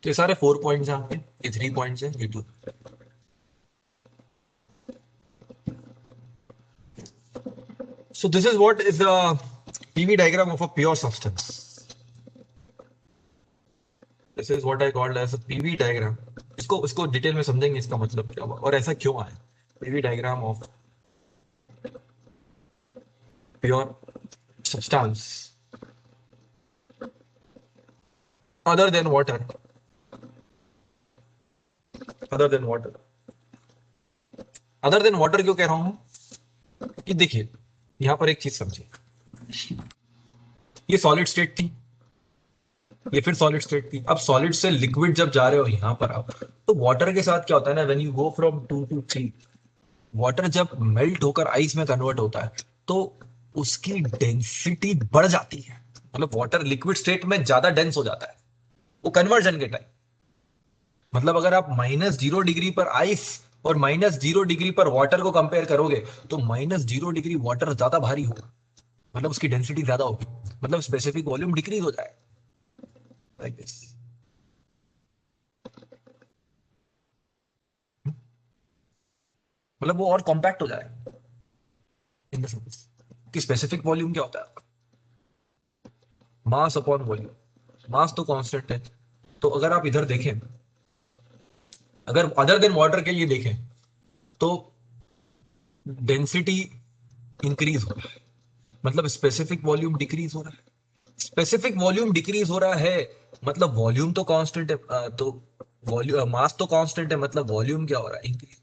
तो ये सारे 4 पॉइंट्स हैं आपके, ये 3 पॉइंट्स हैं, ये 2। So this is what is the PV diagram of a pure substance. This is what I called as a PV diagram. इसको डिटेल में समझेंगे इसका मतलब क्या हुआ और ऐसा क्यों आया। PV diagram of pure substance other than water. Other than water. Other than water क्यों कह रहा हूं कि देखिए यहां पर एक चीज समझिए, ये सॉलिड स्टेट थी, ये फिर सॉलिड स्टेट थी। अब सॉलिड से लिक्विड जब जा रहे हो यहां पर आप, तो वाटर के साथ क्या होता है ना, when you go from 2 to 3, water जब मेल्ट होकर आइस में कन्वर्ट होता है तो उसकी डेंसिटी बढ़ जाती है, मतलब वाटर लिक्विड स्टेट में ज्यादा डेंस हो जाता है वो कन्वर्जन के टाइम। मतलब अगर आप -0 डिग्री पर आइस और -0 डिग्री पर वाटर को कंपेयर करोगे तो -0 डिग्री वाटर ज्यादा भारी होगा, मतलब उसकी डेंसिटी ज्यादा होगी, मतलब स्पेसिफिक वॉल्यूम डिक्रीज हो जाए लाइक दिस। मतलब वो और कॉम्पैक्ट हो जाएगा इन द सेंस कि स्पेसिफिक वॉल्यूम क्या होता है, मास अपॉन वॉल्यूम। मास तो कांस्टेंट है, तो अगर आप इधर देखें, अगर अदर देन वाटर के लिए देखें तो डेंसिटी इंक्रीज हो रहा है, मतलब स्पेसिफिक वॉल्यूम डिक्रीज हो रहा है। स्पेसिफिक वॉल्यूम डिक्रीज हो रहा है मतलब वॉल्यूम तो कांस्टेंट है, तो वॉल्यूम मास तो कांस्टेंट है, मतलब वॉल्यूम क्या हो रहा है, इंक्रीज।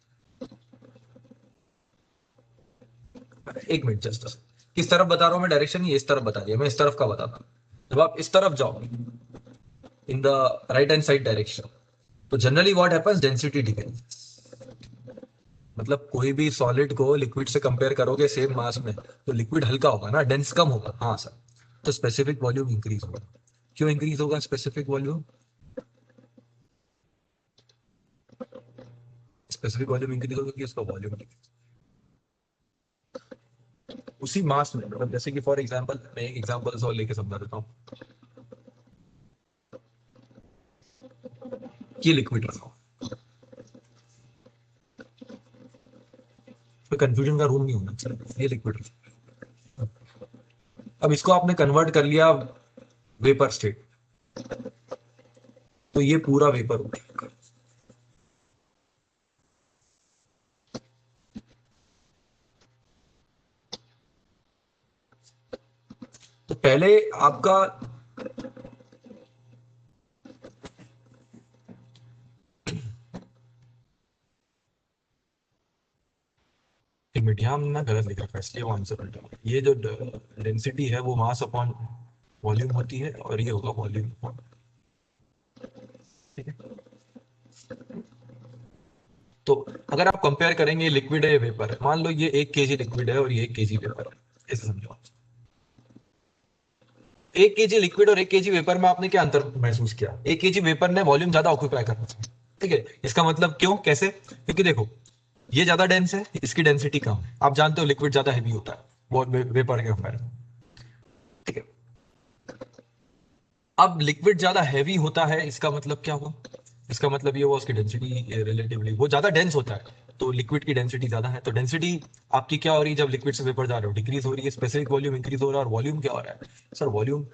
एक मिनट जस्ट, किस तरफ बता रहा हूं मैं डायरेक्शन, ये इस तरफ बता दिया, मैं इस तरफ का बताता हूं। जब आप इस तरफ जाओ in the right hand side direction, तो generally what happens, density decrease. मतलब कोई भी सॉलिड को लिक्विड से कंपेयर करोगे सेम मास में, तो लिक्विड हल्का होगा ना, डेंस कम होगा, हाँ सर। तो स्पेसिफिक वॉल्यूम इंक्रीज होगा। क्यों इंक्रीज होगा specific volume? Specific volume increase होगा कि उसका वॉल्यूम उसी मास में, मतलब जैसे कि फॉर एग्जांपल मैं एक एग्जांपल और लेके समझा देता हूँ। ये लिक्विड रखा, कोई कंफ्यूजन का रूम नहीं होना चाहिए, ये लिक्विड रखा। अब इसको आपने कन्वर्ट कर लिया वेपर स्टेट, तो ये पूरा वेपर हो गया। तो पहले आपका मीडियम ना गलत लिखा है, इसलिए वो आंसर उल्टा होगा। ये जो डेंसिटी है वो मास अपॉन वॉल्यूम होती है, और ये होगा वॉल्यूम। ठीक है, तो अगर आप कंपेयर करेंगे लिक्विड है वेपर है, मान लो ये 1 केजी लिक्विड है और ये 1 केजी वेपर है, ऐसे समझो। 1 केजी लिक्विड और 1 केजी वेपर में आपने क्या अंतर महसूस किया? 1 केजी वेपर ने वॉल्यूम ज्यादा ऑक्यूपाई करना चाहिए। ठीक है, इसका मतलब क्यों, कैसे? क्योंकि देखो ये ज्यादा डेंस है, इसकी डेंसिटी कम है। आप जानते हो लिक्विड ज्यादा हैवी होता है वो वेपर के कंपेयर में। ठीक है, अब लिक्विड ज्यादा हैवी होता है, इसका मतलब क्या हुआ? इसका मतलब ये हुआ उसकी डेंसिटी रिलेटिवली वो ज्यादा डेंस होता है, तो लिक्विड की डेंसिटी ज्यादा है। तो डेंसिटी आपकी क्या हो रही है जब लिक्विड से वेपर जा रहे हो, डिक्रीज हो रही है। स्पेसिफिक वॉल्यूम इंक्रीज हो रहा है, और वॉल्यूम क्या हो रहा है सर? वॉल्यूम,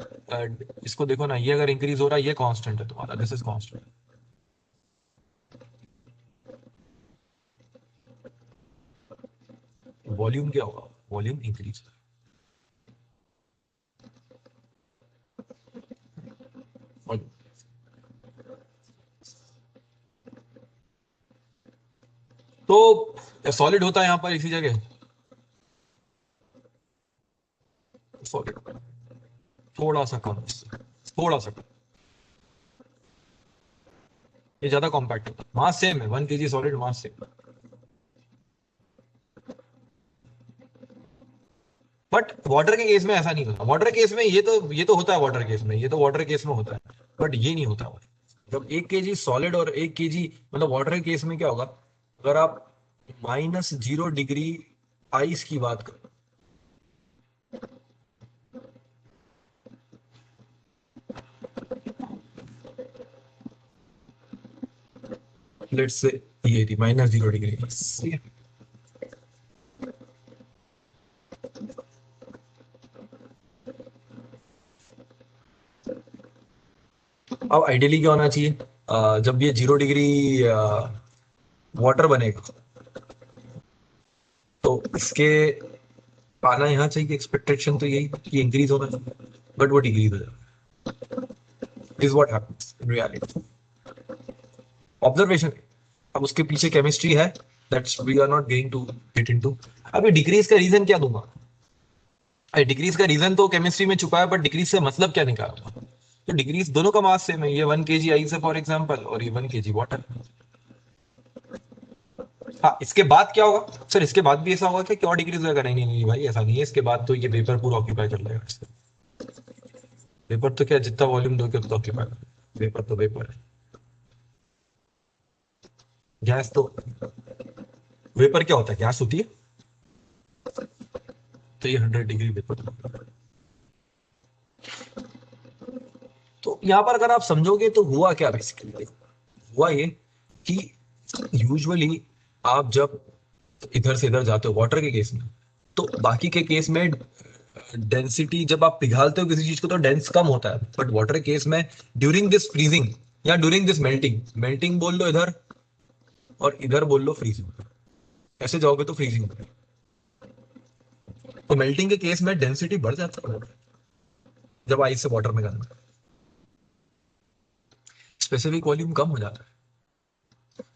इसको देखो ना, ये अगर इंक्रीज हो रहा है, ये कांस्टेंट है तुम्हारा, दिस इज कांस्टेंट। वॉल्यूम क्या होगा? Volume increase. तो सॉलिड होता है यहाँ पर इसी जगह, सॉलिड थोड़ा सा कम, थोड़ा सा कम, ये ज्यादा कॉम्पैक्ट होता है। मास सेम है, 1 KG solid, mass same. But water के केस में ऐसा नहीं होता। वाटर केस में ये तो होता है, वाटर केस में ये तो वाटर केस में होता है, बट ये नहीं होता। जब 1 केजी सॉलिड और 1 केजी, मतलब वाटर के केस में क्या होगा, अगर आप -0 डिग्री आइस की बात करो, लेट्स से ये थी -0 डिग्री, ठीक है। अब आइडियली क्या होना चाहिए, जब ये 0 डिग्री वाटर बनेगा, तो इसके पाना यहाँ चाहिए, एक्सपेक्टेशन तो यही कि इंक्रीज होना चाहिए, बट वो डिक्रीज हो जाए। Is what happens in reality, observation. अब उसके पीछे केमिस्ट्री है, that's we are not going to get into. अभी डिक्रीज का रीजन क्या दूंगा? डिक्रीज का रीजन तो केमिस्ट्री में छुपा है, बट डिक्रीज से मतलब क्या निकालूंगा? तो डिक्रीज दोनों का मास सेम है, ये 1 केजी आइस है फॉर एग्जाम्पल, और ये 1 केजी वाटर। हाँ, इसके बाद क्या होगा सर? इसके बाद भी ऐसा होगा क्या कि और डिक्रीज होगा? नहीं नहीं नहीं भाई, ऐसा नहीं है। इसके बाद तो ये वेपर पूरा ऑक्यूपाई कर लेगा। वेपर तो क्या, जितना वॉल्यूम दोगे उतना ऑक्यूपाई। वेपर तो वेपर है, गैस तो, वेपर क्या होता है, गैस होती है। तो ये 100 डिग्री वेपर। तो यहाँ पर अगर आप समझोगे तो हुआ क्या बेसिकली, हुआ ये कि यूजुअली आप जब तो इधर से इधर जाते हो वाटर के केस में। तो बाकी के केस में डेंसिटी जब आप पिघालते हो किसी चीज को तो डेंस कम होता है, बट वाटर केस में ड्यूरिंग दिस फ्रीजिंग या ड्यूरिंग दिस मेल्टिंग, मेल्टिंग बोल लो इधर और इधर बोल लो फ्रीजिंग, ऐसे जाओगे तो फ्रीजिंग। तो मेल्टिंग के केस में डेंसिटी बढ़ जाता है जब आइस से वाटर में जाना, स्पेसिफिक वॉल्यूम कम हो जाता है,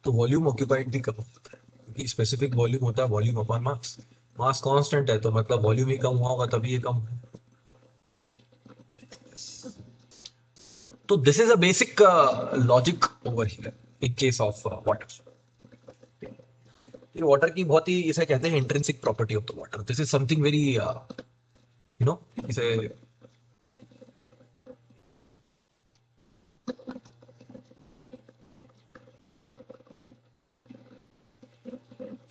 तो वॉल्यूम ऑक्यूपाइड भी कम होता है, क्योंकि स्पेसिफिक वॉल्यूम होता है volume upon mass, mass constant है तो मतलब वॉल्यूम ही कम हुआ होगा तभी ये कम है। तो this is a basic logic over here in case of water. ये वाटर की बहुत ही इसे कहते हैं intrinsic property of the water, this is something very no इसे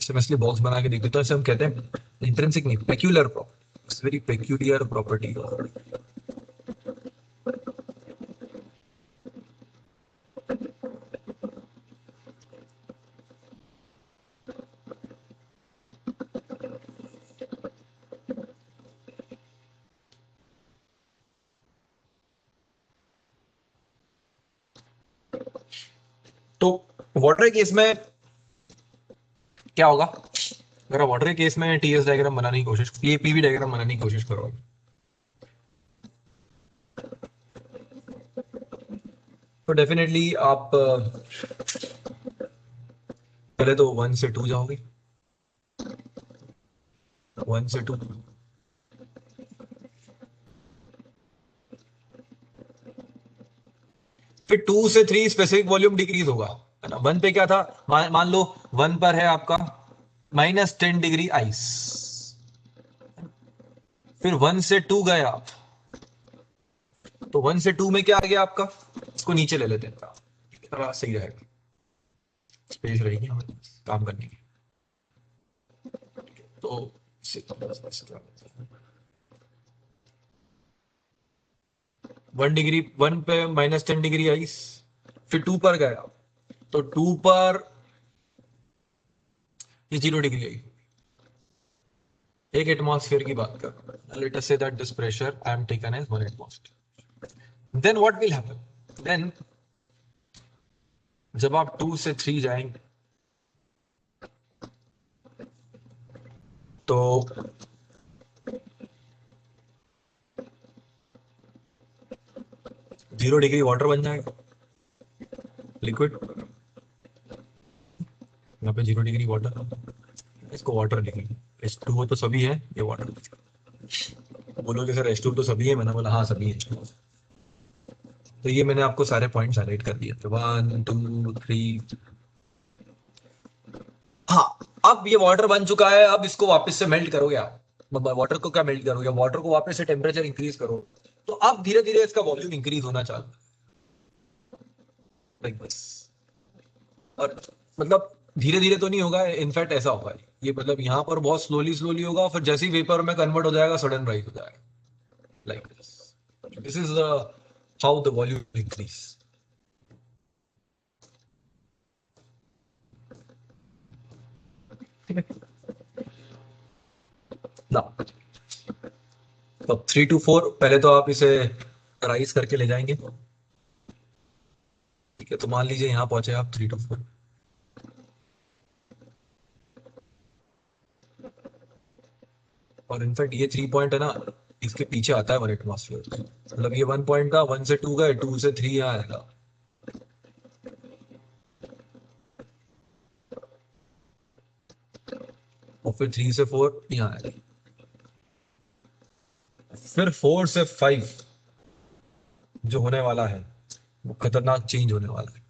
इसे मैं इसलिए बॉक्स बना के देख देता हूँ, इसे हम कहते हैं इंट्रिंसिक नहीं peculiar property, it's very peculiar property. तो वाटर केस में क्या होगा, अगर आप वाटर केस में टीएस डायग्राम बनाने की कोशिश, ये पीवी डायग्राम बनाने की कोशिश करो, तो डेफिनेटली आप पहले तो 1 से 2 जाओगे, 1 से 2, फिर 2 से 3 स्पेसिफिक वॉल्यूम डिक्रीज होगा, है ना। 1 पे क्या था, मान लो 1 पर है आपका -10 डिग्री आइस, फिर 1 से 2 गए आप, तो 1 से 2 में क्या आ गया आपका, इसको नीचे ले लेते हैं थोड़ा सही रहेगा, स्पेस रहेगी हमें काम करने की। तो 1 डिग्री, 1 पे -10 डिग्री आइस, फिर 2 पर गया, तो 2 पर ये 0 डिग्री आई, एक एटमॉस्फेयर की बात कर, let us say that this pressure I am taken as 1 atmosphere, then what will happen, then जब आप 2 से 3 जाएंगे तो 0 डिग्री वाटर बन जाएगा, लिक्विड, यहाँ पे 0 डिग्री वाटर, इसको वाटर लिखेंगे, H2O तो सभी है, ये वाटर। बोलोगे सर H2O तो सभी है, मैंने बोला हाँ सभी है। तो ये मैंने आपको सारे पॉइंट्स हाईलाइट कर दिए थे, 1 2 3। हाँ, अब ये वाटर बन चुका है, अब इसको वापस से मेल्ट करोगे आप, वाटर को क्या मेल्ट करोगे, वाटर को वापस से टेम्परेचर इंक्रीज करो, तो अब धीरे धीरे इसका वॉल्यूम इंक्रीज होना चालू, लाइक बस। और मतलब धीरे धीरे तो नहीं होगा, इनफैक्ट ऐसा होगा ये, मतलब यहाँ पर बहुत स्लोली स्लोली होगा, फिर जैसे ही वेपर में कन्वर्ट हो जाएगा सडन राइज हो जाएगा, like this, this is how the volume increase. ठीक है ना। तो 3 to 4 पहले तो आप इसे राइज करके ले जाएंगे, ठीक है, तो मान लीजिए यहाँ पहुंचे आप 3 to 4, और इनफैक्ट ये 3 पॉइंट है ना, इसके पीछे आता है 1 एटमॉस्फेयर, मतलब ये 1 पॉइंट था, 1 से 2 गए, 2 से 3 यहाँ आएगा, और फिर 3 से 4 यहाँ आएगा, फिर 4 से 5 जो होने वाला है वो खतरनाक चेंज होने वाला है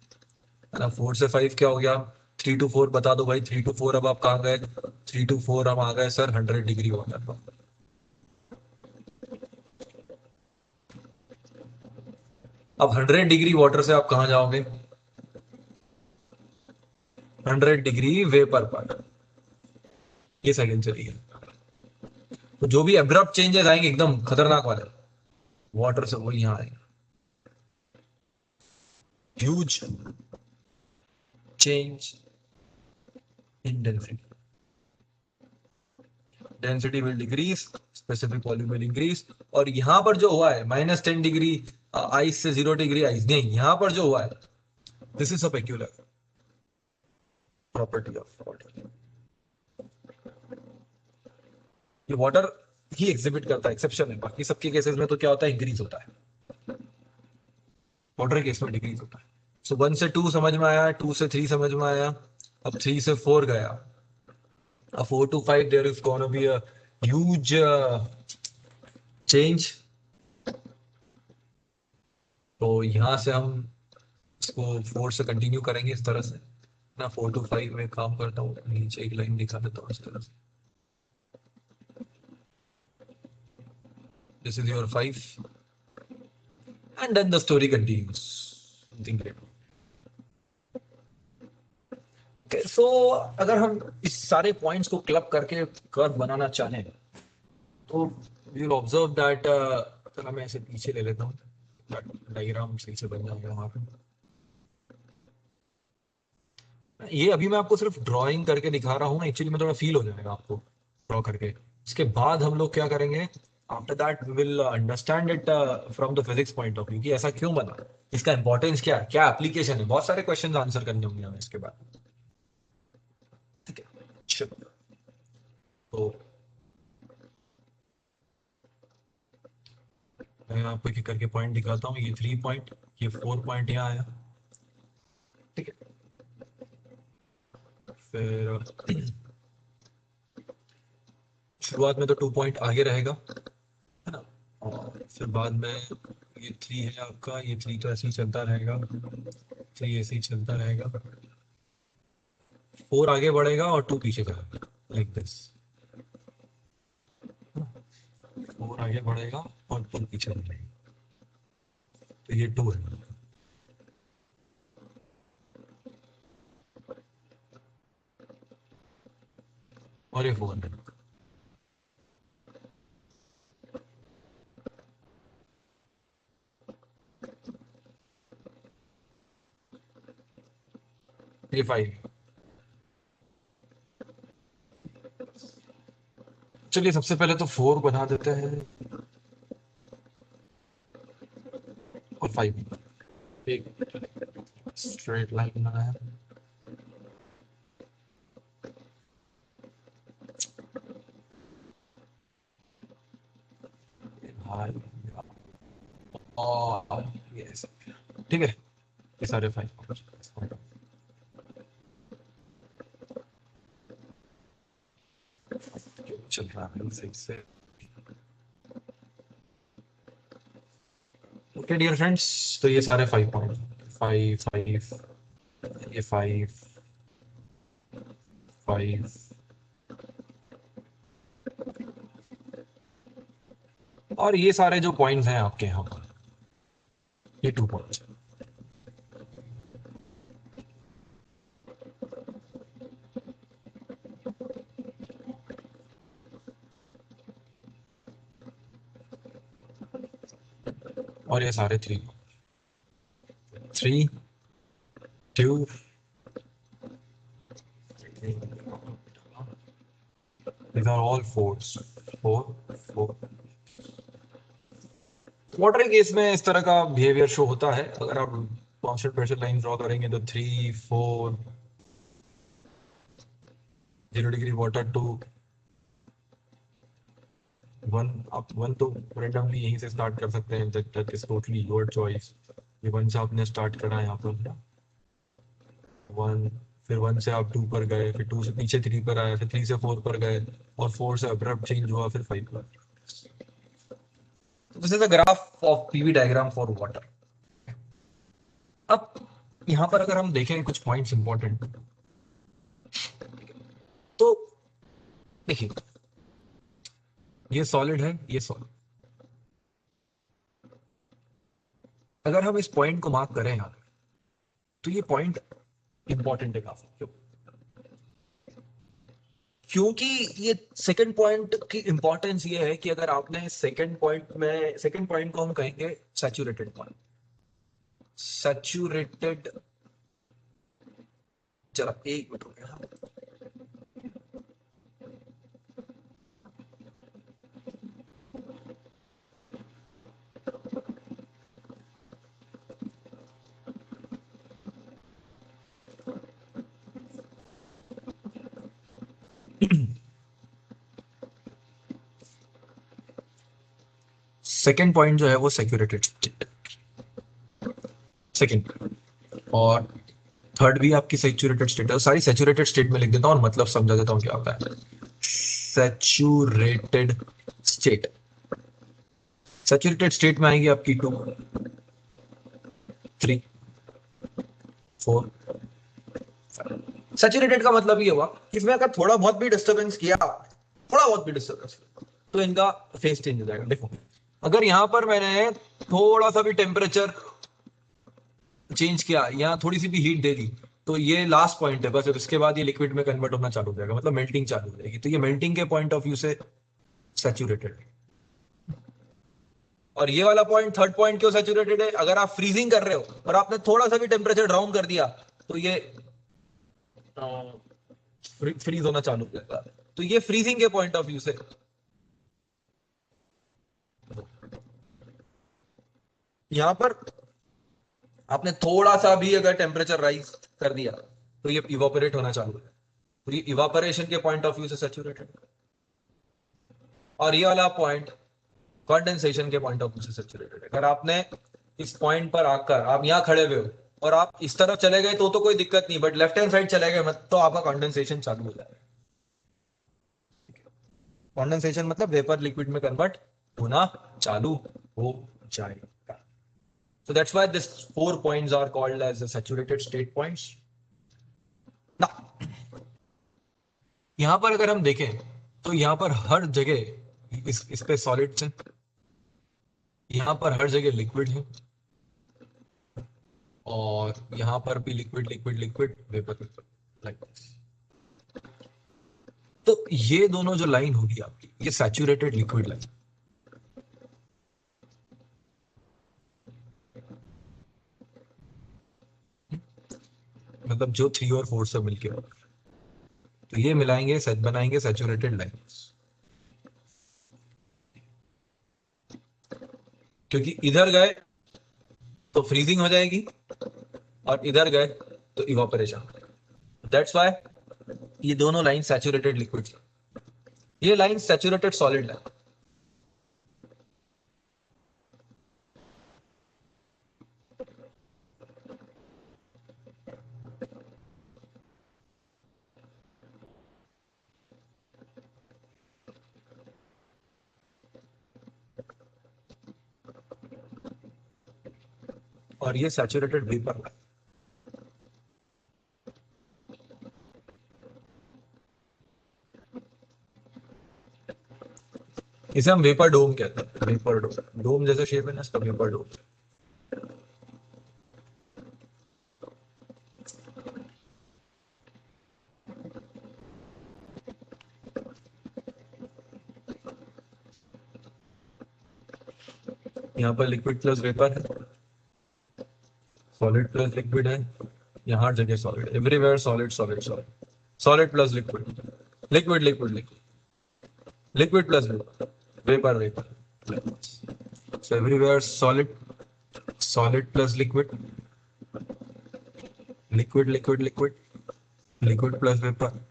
ना। 4 से 5 क्या हो गया, 3 to 4 बता दो भाई, 3 to 4 अब आप कहाँ गए, 3 to 4 हम आ गए सर 100 डिग्री वाटर पर। अब 100 डिग्री वाटर से आप कहाँ जाओगे, 100 डिग्री वेपर पर, ये सेकंड चली है। तो जो भी एब्रप्ट चेंजेस आएंगे एकदम खतरनाक वाले वाटर से, वो यहाँ आएंगे, huge change in density, density will decrease, specific volume will increase. और यहाँ पर जो हुआ है -10 डिग्री आइस से 0 डिग्री आइस, नहीं, यहाँ पर जो हुआ है this is a peculiar property of water. ये वाटर ही एग्जिबिट करता है, एक्सेप्शन है, बाकी सबके केसेस में तो क्या होता है, इंक्रीज होता है, वाटर केस में डिक्रीज होता है। सो 1 से 2 समझ में आया, 2 से 3 समझ में आया, अब 3 से 4 गया, अब 4 to 5 there is gonna be a huge change. तो यहाँ से हम इसको 4 से कंटिन्यू करेंगे इस तरह से ना, 4 to 5 में काम करता हूँ, नीचे एक लाइन दिखा देता हूँ इस तरह से, this is your 5 and then the story continues, something great. So अगर हम इस सारे पॉइंट्स को क्लब करके कर्व बनाना चाहें तो वी विल ऑब्जर्व दैट, चलो मैं ऐसे पीछे ले लेता हूँ, डायग्राम सही से बन जाएगा वहां पे। ये अभी मैं आपको सिर्फ ड्राइंग करके दिखा रहा हूँ, एक्चुअली में थोड़ा फील हो जाएगा आपको ड्रॉ करके। इसके बाद हम लोग क्या करेंगे, after that we will understand it from the physics point of view कि ऐसा क्यों बना, इसका इंपॉर्टेंस क्या है, क्या एप्लीकेशन है, बहुत सारे क्वेश्चन आंसर करने होंगे हमें इसके बाद। ठीक है, चलो, तो मैं आपको एक करके पॉइंट दिखाता हूँ, ये 3 पॉइंट, ये 4 पॉइंट यहाँ आया, ठीक है। फिर शुरुआत में तो 2 पॉइंट आगे रहेगा, है ना, और फिर बाद में ये 3 है आपका, ये 3 तो ऐसे ही चलता रहेगा, 3 ऐसे ही चलता रहेगा, 4 आगे बढ़ेगा और 2 पीछे जाएगा, लाइक दिस। 4 आगे बढ़ेगा और 2 पीछे जाएगा, तो ये 2 है, और ये 4 है, ये 5। चलिए सबसे पहले तो 4 बना देते हैं और 5, एक स्ट्रेट लाइन बनाया, भाई, और ये सब, ठीक है, ये सारे 5 चल रहा है सही से। ओके डियर फ्रेंड्स, तो ये सारे 5 पॉइंट, 5 5, ये 5 5, और ये सारे जो पॉइंट्स हैं आपके यहाँ पर, ये 2 पॉइंट्स, और ये सारे 3 3 2, these are all 4s, 4 4। Water case में इस तरह का बिहेवियर शो होता है, अगर आप कांस्टेंट प्रेशर लाइन ड्रॉ करेंगे तो 3 4 0 डिग्री वाटर टू 1, आप 1 तो रेंडमली यहीं से स्टार्ट कर सकते हैं, that is totally your choice. ये 1 से आपने स्टार्ट करा है यहाँ पर 1, फिर 1 से आप 2 पर गए, फिर 2 से पीछे 3 पर आए, फिर 3 से 4 पर गए, और 4 से अब्रप्ट चेंज हुआ, फिर 5 पर। This is a graph of PV diagram for water. अब यहाँ पर अगर हम देखें कुछ पॉइंट्स इंपॉर्टेंट, तो देखिए ये सॉलिड है, ये सॉलिड, अगर हम इस पॉइंट को मार्क करें यहाँ, तो ये पॉइंट इंपॉर्टेंट है काफी, क्यों? क्योंकि ये सेकंड पॉइंट की इंपॉर्टेंस ये है कि अगर आपने सेकंड पॉइंट को हम कहेंगे सैचुरेटेड पॉइंट, सैचुरेटेड, चलो एक मिनट हो गया, सेकेंड पॉइंट जो है वो सैचुरेटेड स्टेट, सेकेंड। और थर्ड भी आपकी सैचुरेटेड स्टेट है। सारी सैचुरेटेड स्टेट में लिख देता हूँ और मतलब समझा देता हूँ क्या होता है। सैचुरेटेड स्टेट, सैचुरेटेड स्टेट में आएंगी आपकी 2, 3, 4। सैचुरेटेड का मतलब ये हुआ कि इसमें अगर थोड़ा बहुत भी डिस्टर्बेंस किया, थोड़ा बहुत भी डिस्टर्बेंस किया, तो इनका फेस चेंज हो जाएगा। देखो अगर यहां पर मैंने थोड़ा सा भी टेम्परेचर चेंज किया, यहाँ थोड़ी सी भी हीट दे दी, तो ये लास्ट पॉइंट है बस। अब इसके बाद ये लिक्विड में कन्वर्ट होना चालू हो जाएगा, मतलब मेल्टिंग चालू हो जाएगी। तो ये मेल्टिंग के पॉइंट ऑफ व्यू से सैचुरेटेड। और ये वाला पॉइंट, थर्ड पॉइंट क्यों सैचुरेटेड है? अगर आप फ्रीजिंग कर रहे हो और आपने थोड़ा सा भी टेम्परेचर डाउन कर दिया, तो ये फ्रीज होना चालू हो जाएगा। तो ये फ्रीजिंग के पॉइंट ऑफ व्यू से। यहां पर आपने थोड़ा सा भी अगर टेम्परेचर राइज कर दिया, तो ये इवापोरेट होना चालू है। तो ये इवापोरेशन के पॉइंट ऑफ व्यू से सैचुरेटेड। और ये वाला पॉइंट कंडेंसेशन के पॉइंट ऑफ व्यू से सैचुरेटेड है। अगर आपने इस पॉइंट पर आकर आप यहां खड़े हुए हो और आप इस तरफ चले गए तो कोई दिक्कत नहीं, बट लेफ्ट हैंड साइड चले गए मत, तो आपका कंडेंसेशन चालू हो जाएगा। कंडेंसेशन मतलब वेपर लिक्विड में कन्वर्ट होना चालू हो जाएगा। So that's why these 4 points are called as the saturated state points. Now, यहां पर अगर हम देखें तो यहां पर हर जगह इस पे सॉलिड्स हैं, यहां पर हर जगह लिक्विड है, और यहां पर भी liquid liquid liquid vapour like. तो ये दोनों जो लाइन होगी आपकी, ये सैचुरेटेड लिक्विड लाइन। मतलब जो 3 और 4 से मिलके, तो ये मिलाएंगे, बनाएंगे सैचुरेटेड लाइंस। क्योंकि इधर गए तो फ्रीजिंग हो जाएगी और इधर गए तो इवापोरेशन। दैट्स व्हाई ये दोनों लाइन सैचुरेटेड लिक्विड, ये लाइन सैचुरेटेड सॉलिड लाइन। और ये सैचुरेटेड वेपर लाइन। इसे हम वेपर डोम कहते हैं, वेपर डोम। डोम जैसे शेप है ना, इसका वेपर डोम। यहाँ पर लिक्विड प्लस वेपर है, सॉलिड प्लस लिक्विड है, यहाँ हर जगह solid, everywhere solid solid solid, solid plus liquid, liquid liquid liquid, liquid plus vapour vapour. So everywhere solid, solid plus liquid, liquid liquid liquid, liquid plus vapour.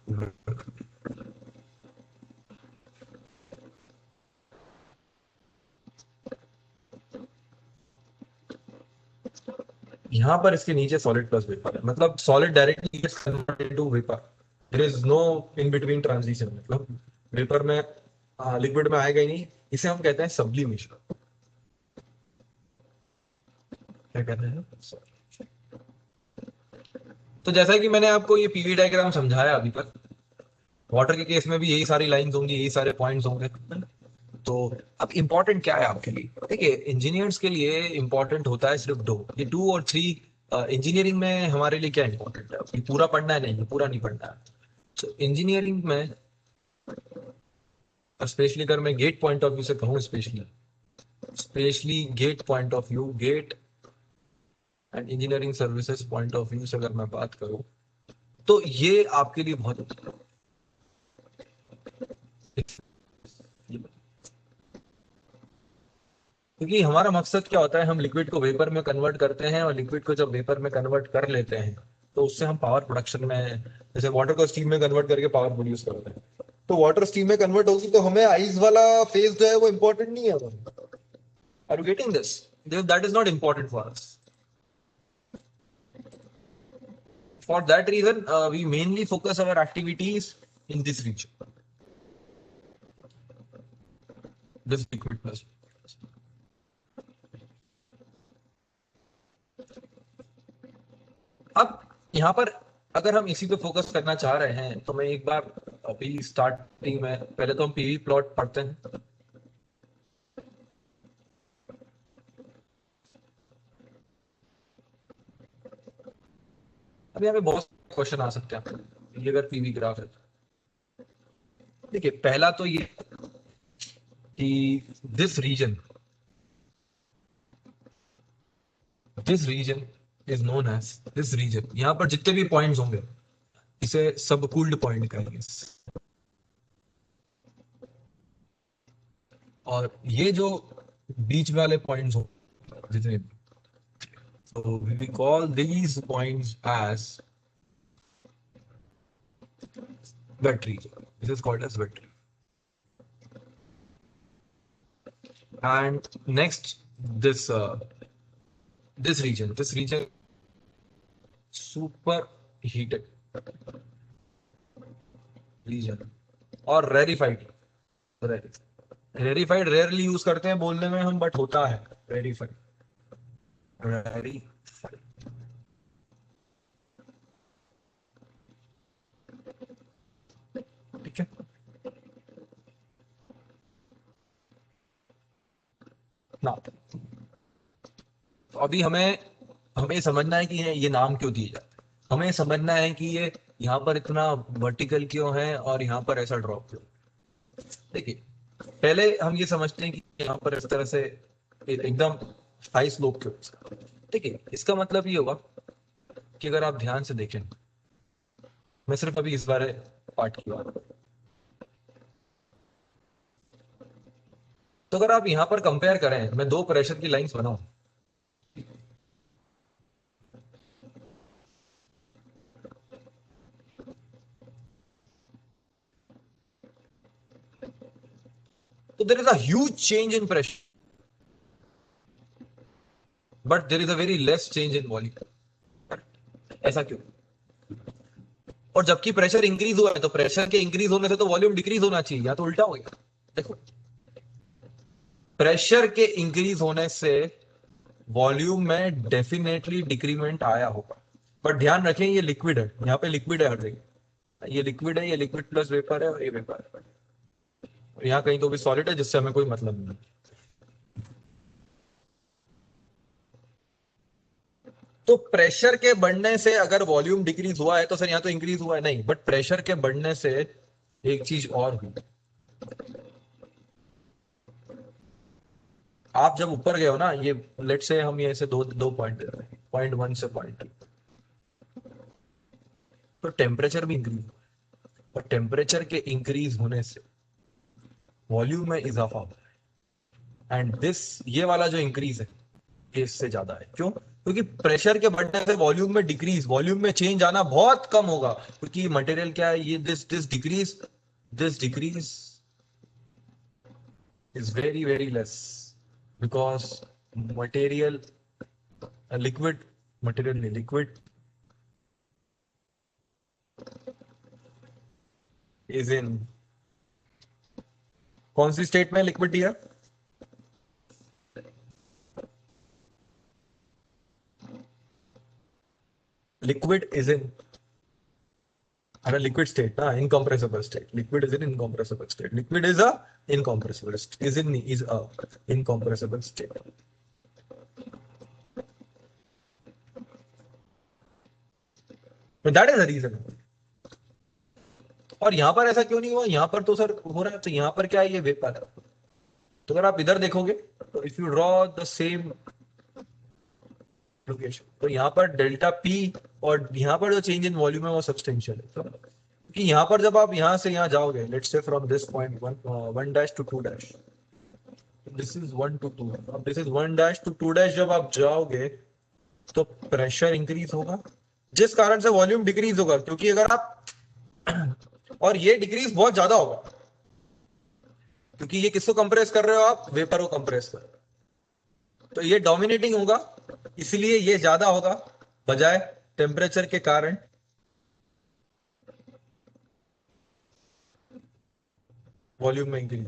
यहाँ पर इसके नीचे solid plus vapour है, मतलब solid directly gets converted to vapour. There is no in between transition, मतलब vapour में liquid में आएगा ही नहीं। इसे हम कहते हैं सब्लिमेशन। क्या कहते हैं? तो जैसा कि मैंने आपको ये पीवी डायग्राम समझाया अभी तक, वाटर के केस में भी यही सारी लाइंस होंगी, यही सारे पॉइंट्स होंगे। तो अब इंपॉर्टेंट क्या है आपके लिए? देखिए इंजीनियर्स के लिए इंपॉर्टेंट होता है सिर्फ 2, ये 2 और 3। इंजीनियरिंग में हमारे लिए क्या इंपॉर्टेंट है? ये पूरा पढ़ना है? नहीं, पूरा नहीं पढ़ना है। तो इंजीनियरिंग में स्पेशली अगर मैं गेट पॉइंट ऑफ व्यू से कहूँ, specially GATE point of view, GATE and engineering services point of view से अगर मैं बात करूं, तो ये आपके लिए बहुत क्योंकि हमारा मकसद क्या होता है, हम लिक्विड को वेपर में कन्वर्ट करते हैं, और लिक्विड को जब वेपर में कन्वर्ट कर लेते हैं तो उससे हम पावर प्रोडक्शन में, जैसे वाटर को स्टीम में कन्वर्ट करके पावर प्रोड्यूस करते हैं, तो वाटर स्टीम में कन्वर्ट होगी, तो हमें आइस वाला फेज जो है वो इंपॉर्टेंट नहीं है। Are you getting this? That is not important for us. For that reason, we mainly focus our activities in this region, this liquid plus. अब यहाँ पर अगर हम इसी पे फोकस करना चाह रहे हैं तो मैं एक बार अभी स्टार्टिंग में पहले तो हम पीवी प्लॉट पढ़ते हैं. अब यहाँ पे बहुत क्वेश्चन आ सकते हैं. ये अगर पीवी ग्राफ है, देखिए पहला तो ये कि this region is known as this region. यहाँ पर जितने भी पॉइंट्स होंगे इसे सब कूल्ड पॉइंट कहेंगे. और ये जो बीच वाले पॉइंट्स हो जितने, so we call these points as wet region. This is called as wet region. And next, this region super heated region और rarefied. rarefied rarely यूज करते हैं बोलने में हम, बट होता है rarefied. ठीक है. ना तो अभी हमें समझना है कि ये नाम क्यों दिए जाते हैं. हमें समझना है कि ये यहाँ पर इतना वर्टिकल क्यों है और यहाँ पर ऐसा ड्रॉप क्यों. देखिए पहले हम ये समझते हैं कि यहाँ पर इस तरह से एकदम हाई स्लोप क्यों. देखिए इसका मतलब ये होगा कि अगर आप ध्यान से देखें, मैं सिर्फ अभी इस बारे पार्ट की बात, तो अगर आप यहां पर कंपेयर करें, मैं दो प्रेशर की लाइंस बनाऊं, तो there is a huge change in pressure, but there is a very less change in volume. ऐसा क्यों? और जबकि प्रेशर इंक्रीज हुआ है, तो प्रेशर के इंक्रीज होने से तो वॉल्यूम डिक्रीज होना चाहिए, या तो उल्टा हो गया. देखो प्रेशर के इंक्रीज होने से वॉल्यूम में डेफिनेटली डिक्रीमेंट आया होगा, बट ध्यान रखें ये लिक्विड है, यहाँ पे लिक्विड है हर जगह. ये लिक्विड है, ये लिक्विड प्लस वेपर है और ये वेपर है. यहाँ कहीं तो भी सॉलिड है जिससे हमें कोई मतलब नहीं. तो प्रेशर के बढ़ने से अगर वॉल्यूम डिक्रीज हुआ है तो सर यहाँ तो इंक्रीज हुआ है नहीं, बट प्रेशर के बढ़ने से एक चीज और हुई. आप जब ऊपर गए हो ना, ये लेट से हम ये ऐसे दो पॉइंट दे रहे हैं, पॉइंट 1 से पॉइंट 2, तो टेम्परेचर भी इंक्रीज हुआ है, और टेम्परेचर के इंक्रीज होने से वॉल्यूम में इजाफा हुआ है. एंड दिस ये वाला जो इंक्रीज है ये इससे ज्यादा है. क्यों? क्योंकि प्रेशर के बढ़ने से वॉल्यूम में चेंज आना बहुत कम होगा, क्योंकि मटेरियल क्या है, ये this decrease is very very less, because material liquid is in कौन सी स्टेट में लिक्विड दिया? Liquid is in liquid state ना, incompressible state. Liquid is in incompressible state. Liquid is a incompressible state. So that is the reason. और यहाँ पर ऐसा क्यों नहीं हुआ? यहाँ पर तो सर हो रहा है, तो यहाँ पर क्या है, ये वेपर है. तो अगर आप इधर देखोगे तो if you draw the same location, तो यहाँ पर डेल्टा पी और यहाँ पर जो चेंज इन वॉल्यूम है वो सब्सटेंशियल है. तो कि यहाँ पर जब आप यहाँ से यहाँ जाओगे, let's say from this point 1 dash two 2 dash, this is 1 to 2, अब this is 1 dash two 2 dash, जब आप जाओगे तो प्रेशर इंक्रीज होगा, जिस कारण से वॉल्यूम डिक्रीज होगा. क्योंकि अगर आप और ये डिक्रीज बहुत ज्यादा होगा, क्योंकि ये किसको कंप्रेस कर रहे हो आप, वेपर को कंप्रेस कर रहे हो, तो ये डोमिनेटिंग होगा, इसलिए ये ज्यादा होगा बजाय टेम्परेचर के कारण वॉल्यूम में इंक्रीज।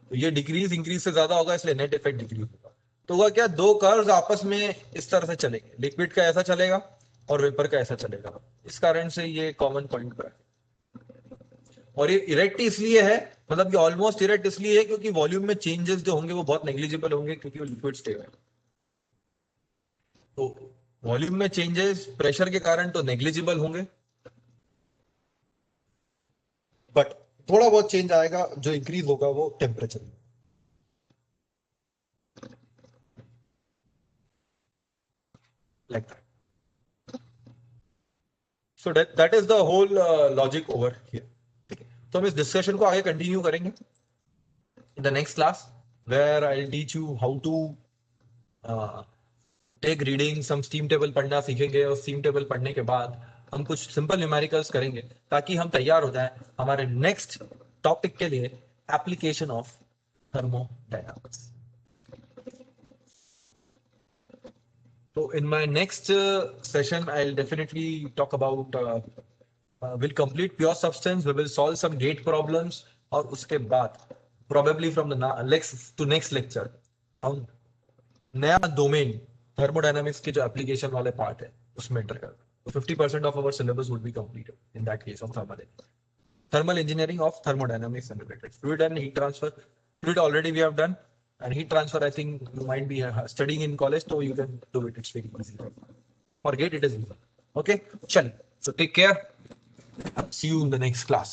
तो ये डिक्रीज इंक्रीज से ज्यादा होगा, इसलिए नेट इफेक्ट डिक्रीज होगा। तो हुआ क्या, दो कर्व्स आपस में इस तरह से चलेंगे, लिक्विड का ऐसा चलेगा और वेपर का ऐसा चलेगा, इस कारण से ये कॉमन पॉइंट पर है। और ये इरेक्ट इसलिए है, मतलब ये ऑलमोस्ट इरेक्ट इसलिए है क्योंकि वॉल्यूम में चेंजेस जो होंगे वो बहुत नेग्लिजिबल होंगे, क्योंकि वो लिक्विड स्टेट है। तो वॉल्यूम में चेंजेस प्रेशर के कारण तो नेग्लिजिबल होंगे, बट थोड़ा बहुत चेंज आएगा, जो इंक्रीज होगा वो टेम्परेचर में। Like that. So that is the whole logic over here. ठीक है, तो हम इस डिस्कशन को आगे कंटिन्यू करेंगे in the next class, where I will teach you how to take reading, हम स्टीम टेबल पढ़ना सीखेंगे, और स्टीम टेबल पढ़ने के बाद हम कुछ सिंपल न्यूमेरिकल्स करेंगे, ताकि हम तैयार हो जाएं हमारे नेक्स्ट टॉपिक के लिए, application of thermodynamics. So in my next session, I'll definitely talk about, we'll complete pure substance, we will solve some gate problems, और उसके बाद probably from the next to next lecture हम नया domain thermodynamics के जो application वाले part है उसमें एंटर कर, तो 50% of our syllabus would be completed in that case of thermal engineering of thermodynamics and related fluid and heat transfer. Fluid already we have done, and heat transfer I think you might be studying in college, so you can do it, it's very easy. Forget it is easy. Okay, chal, so take care, see you in the next class.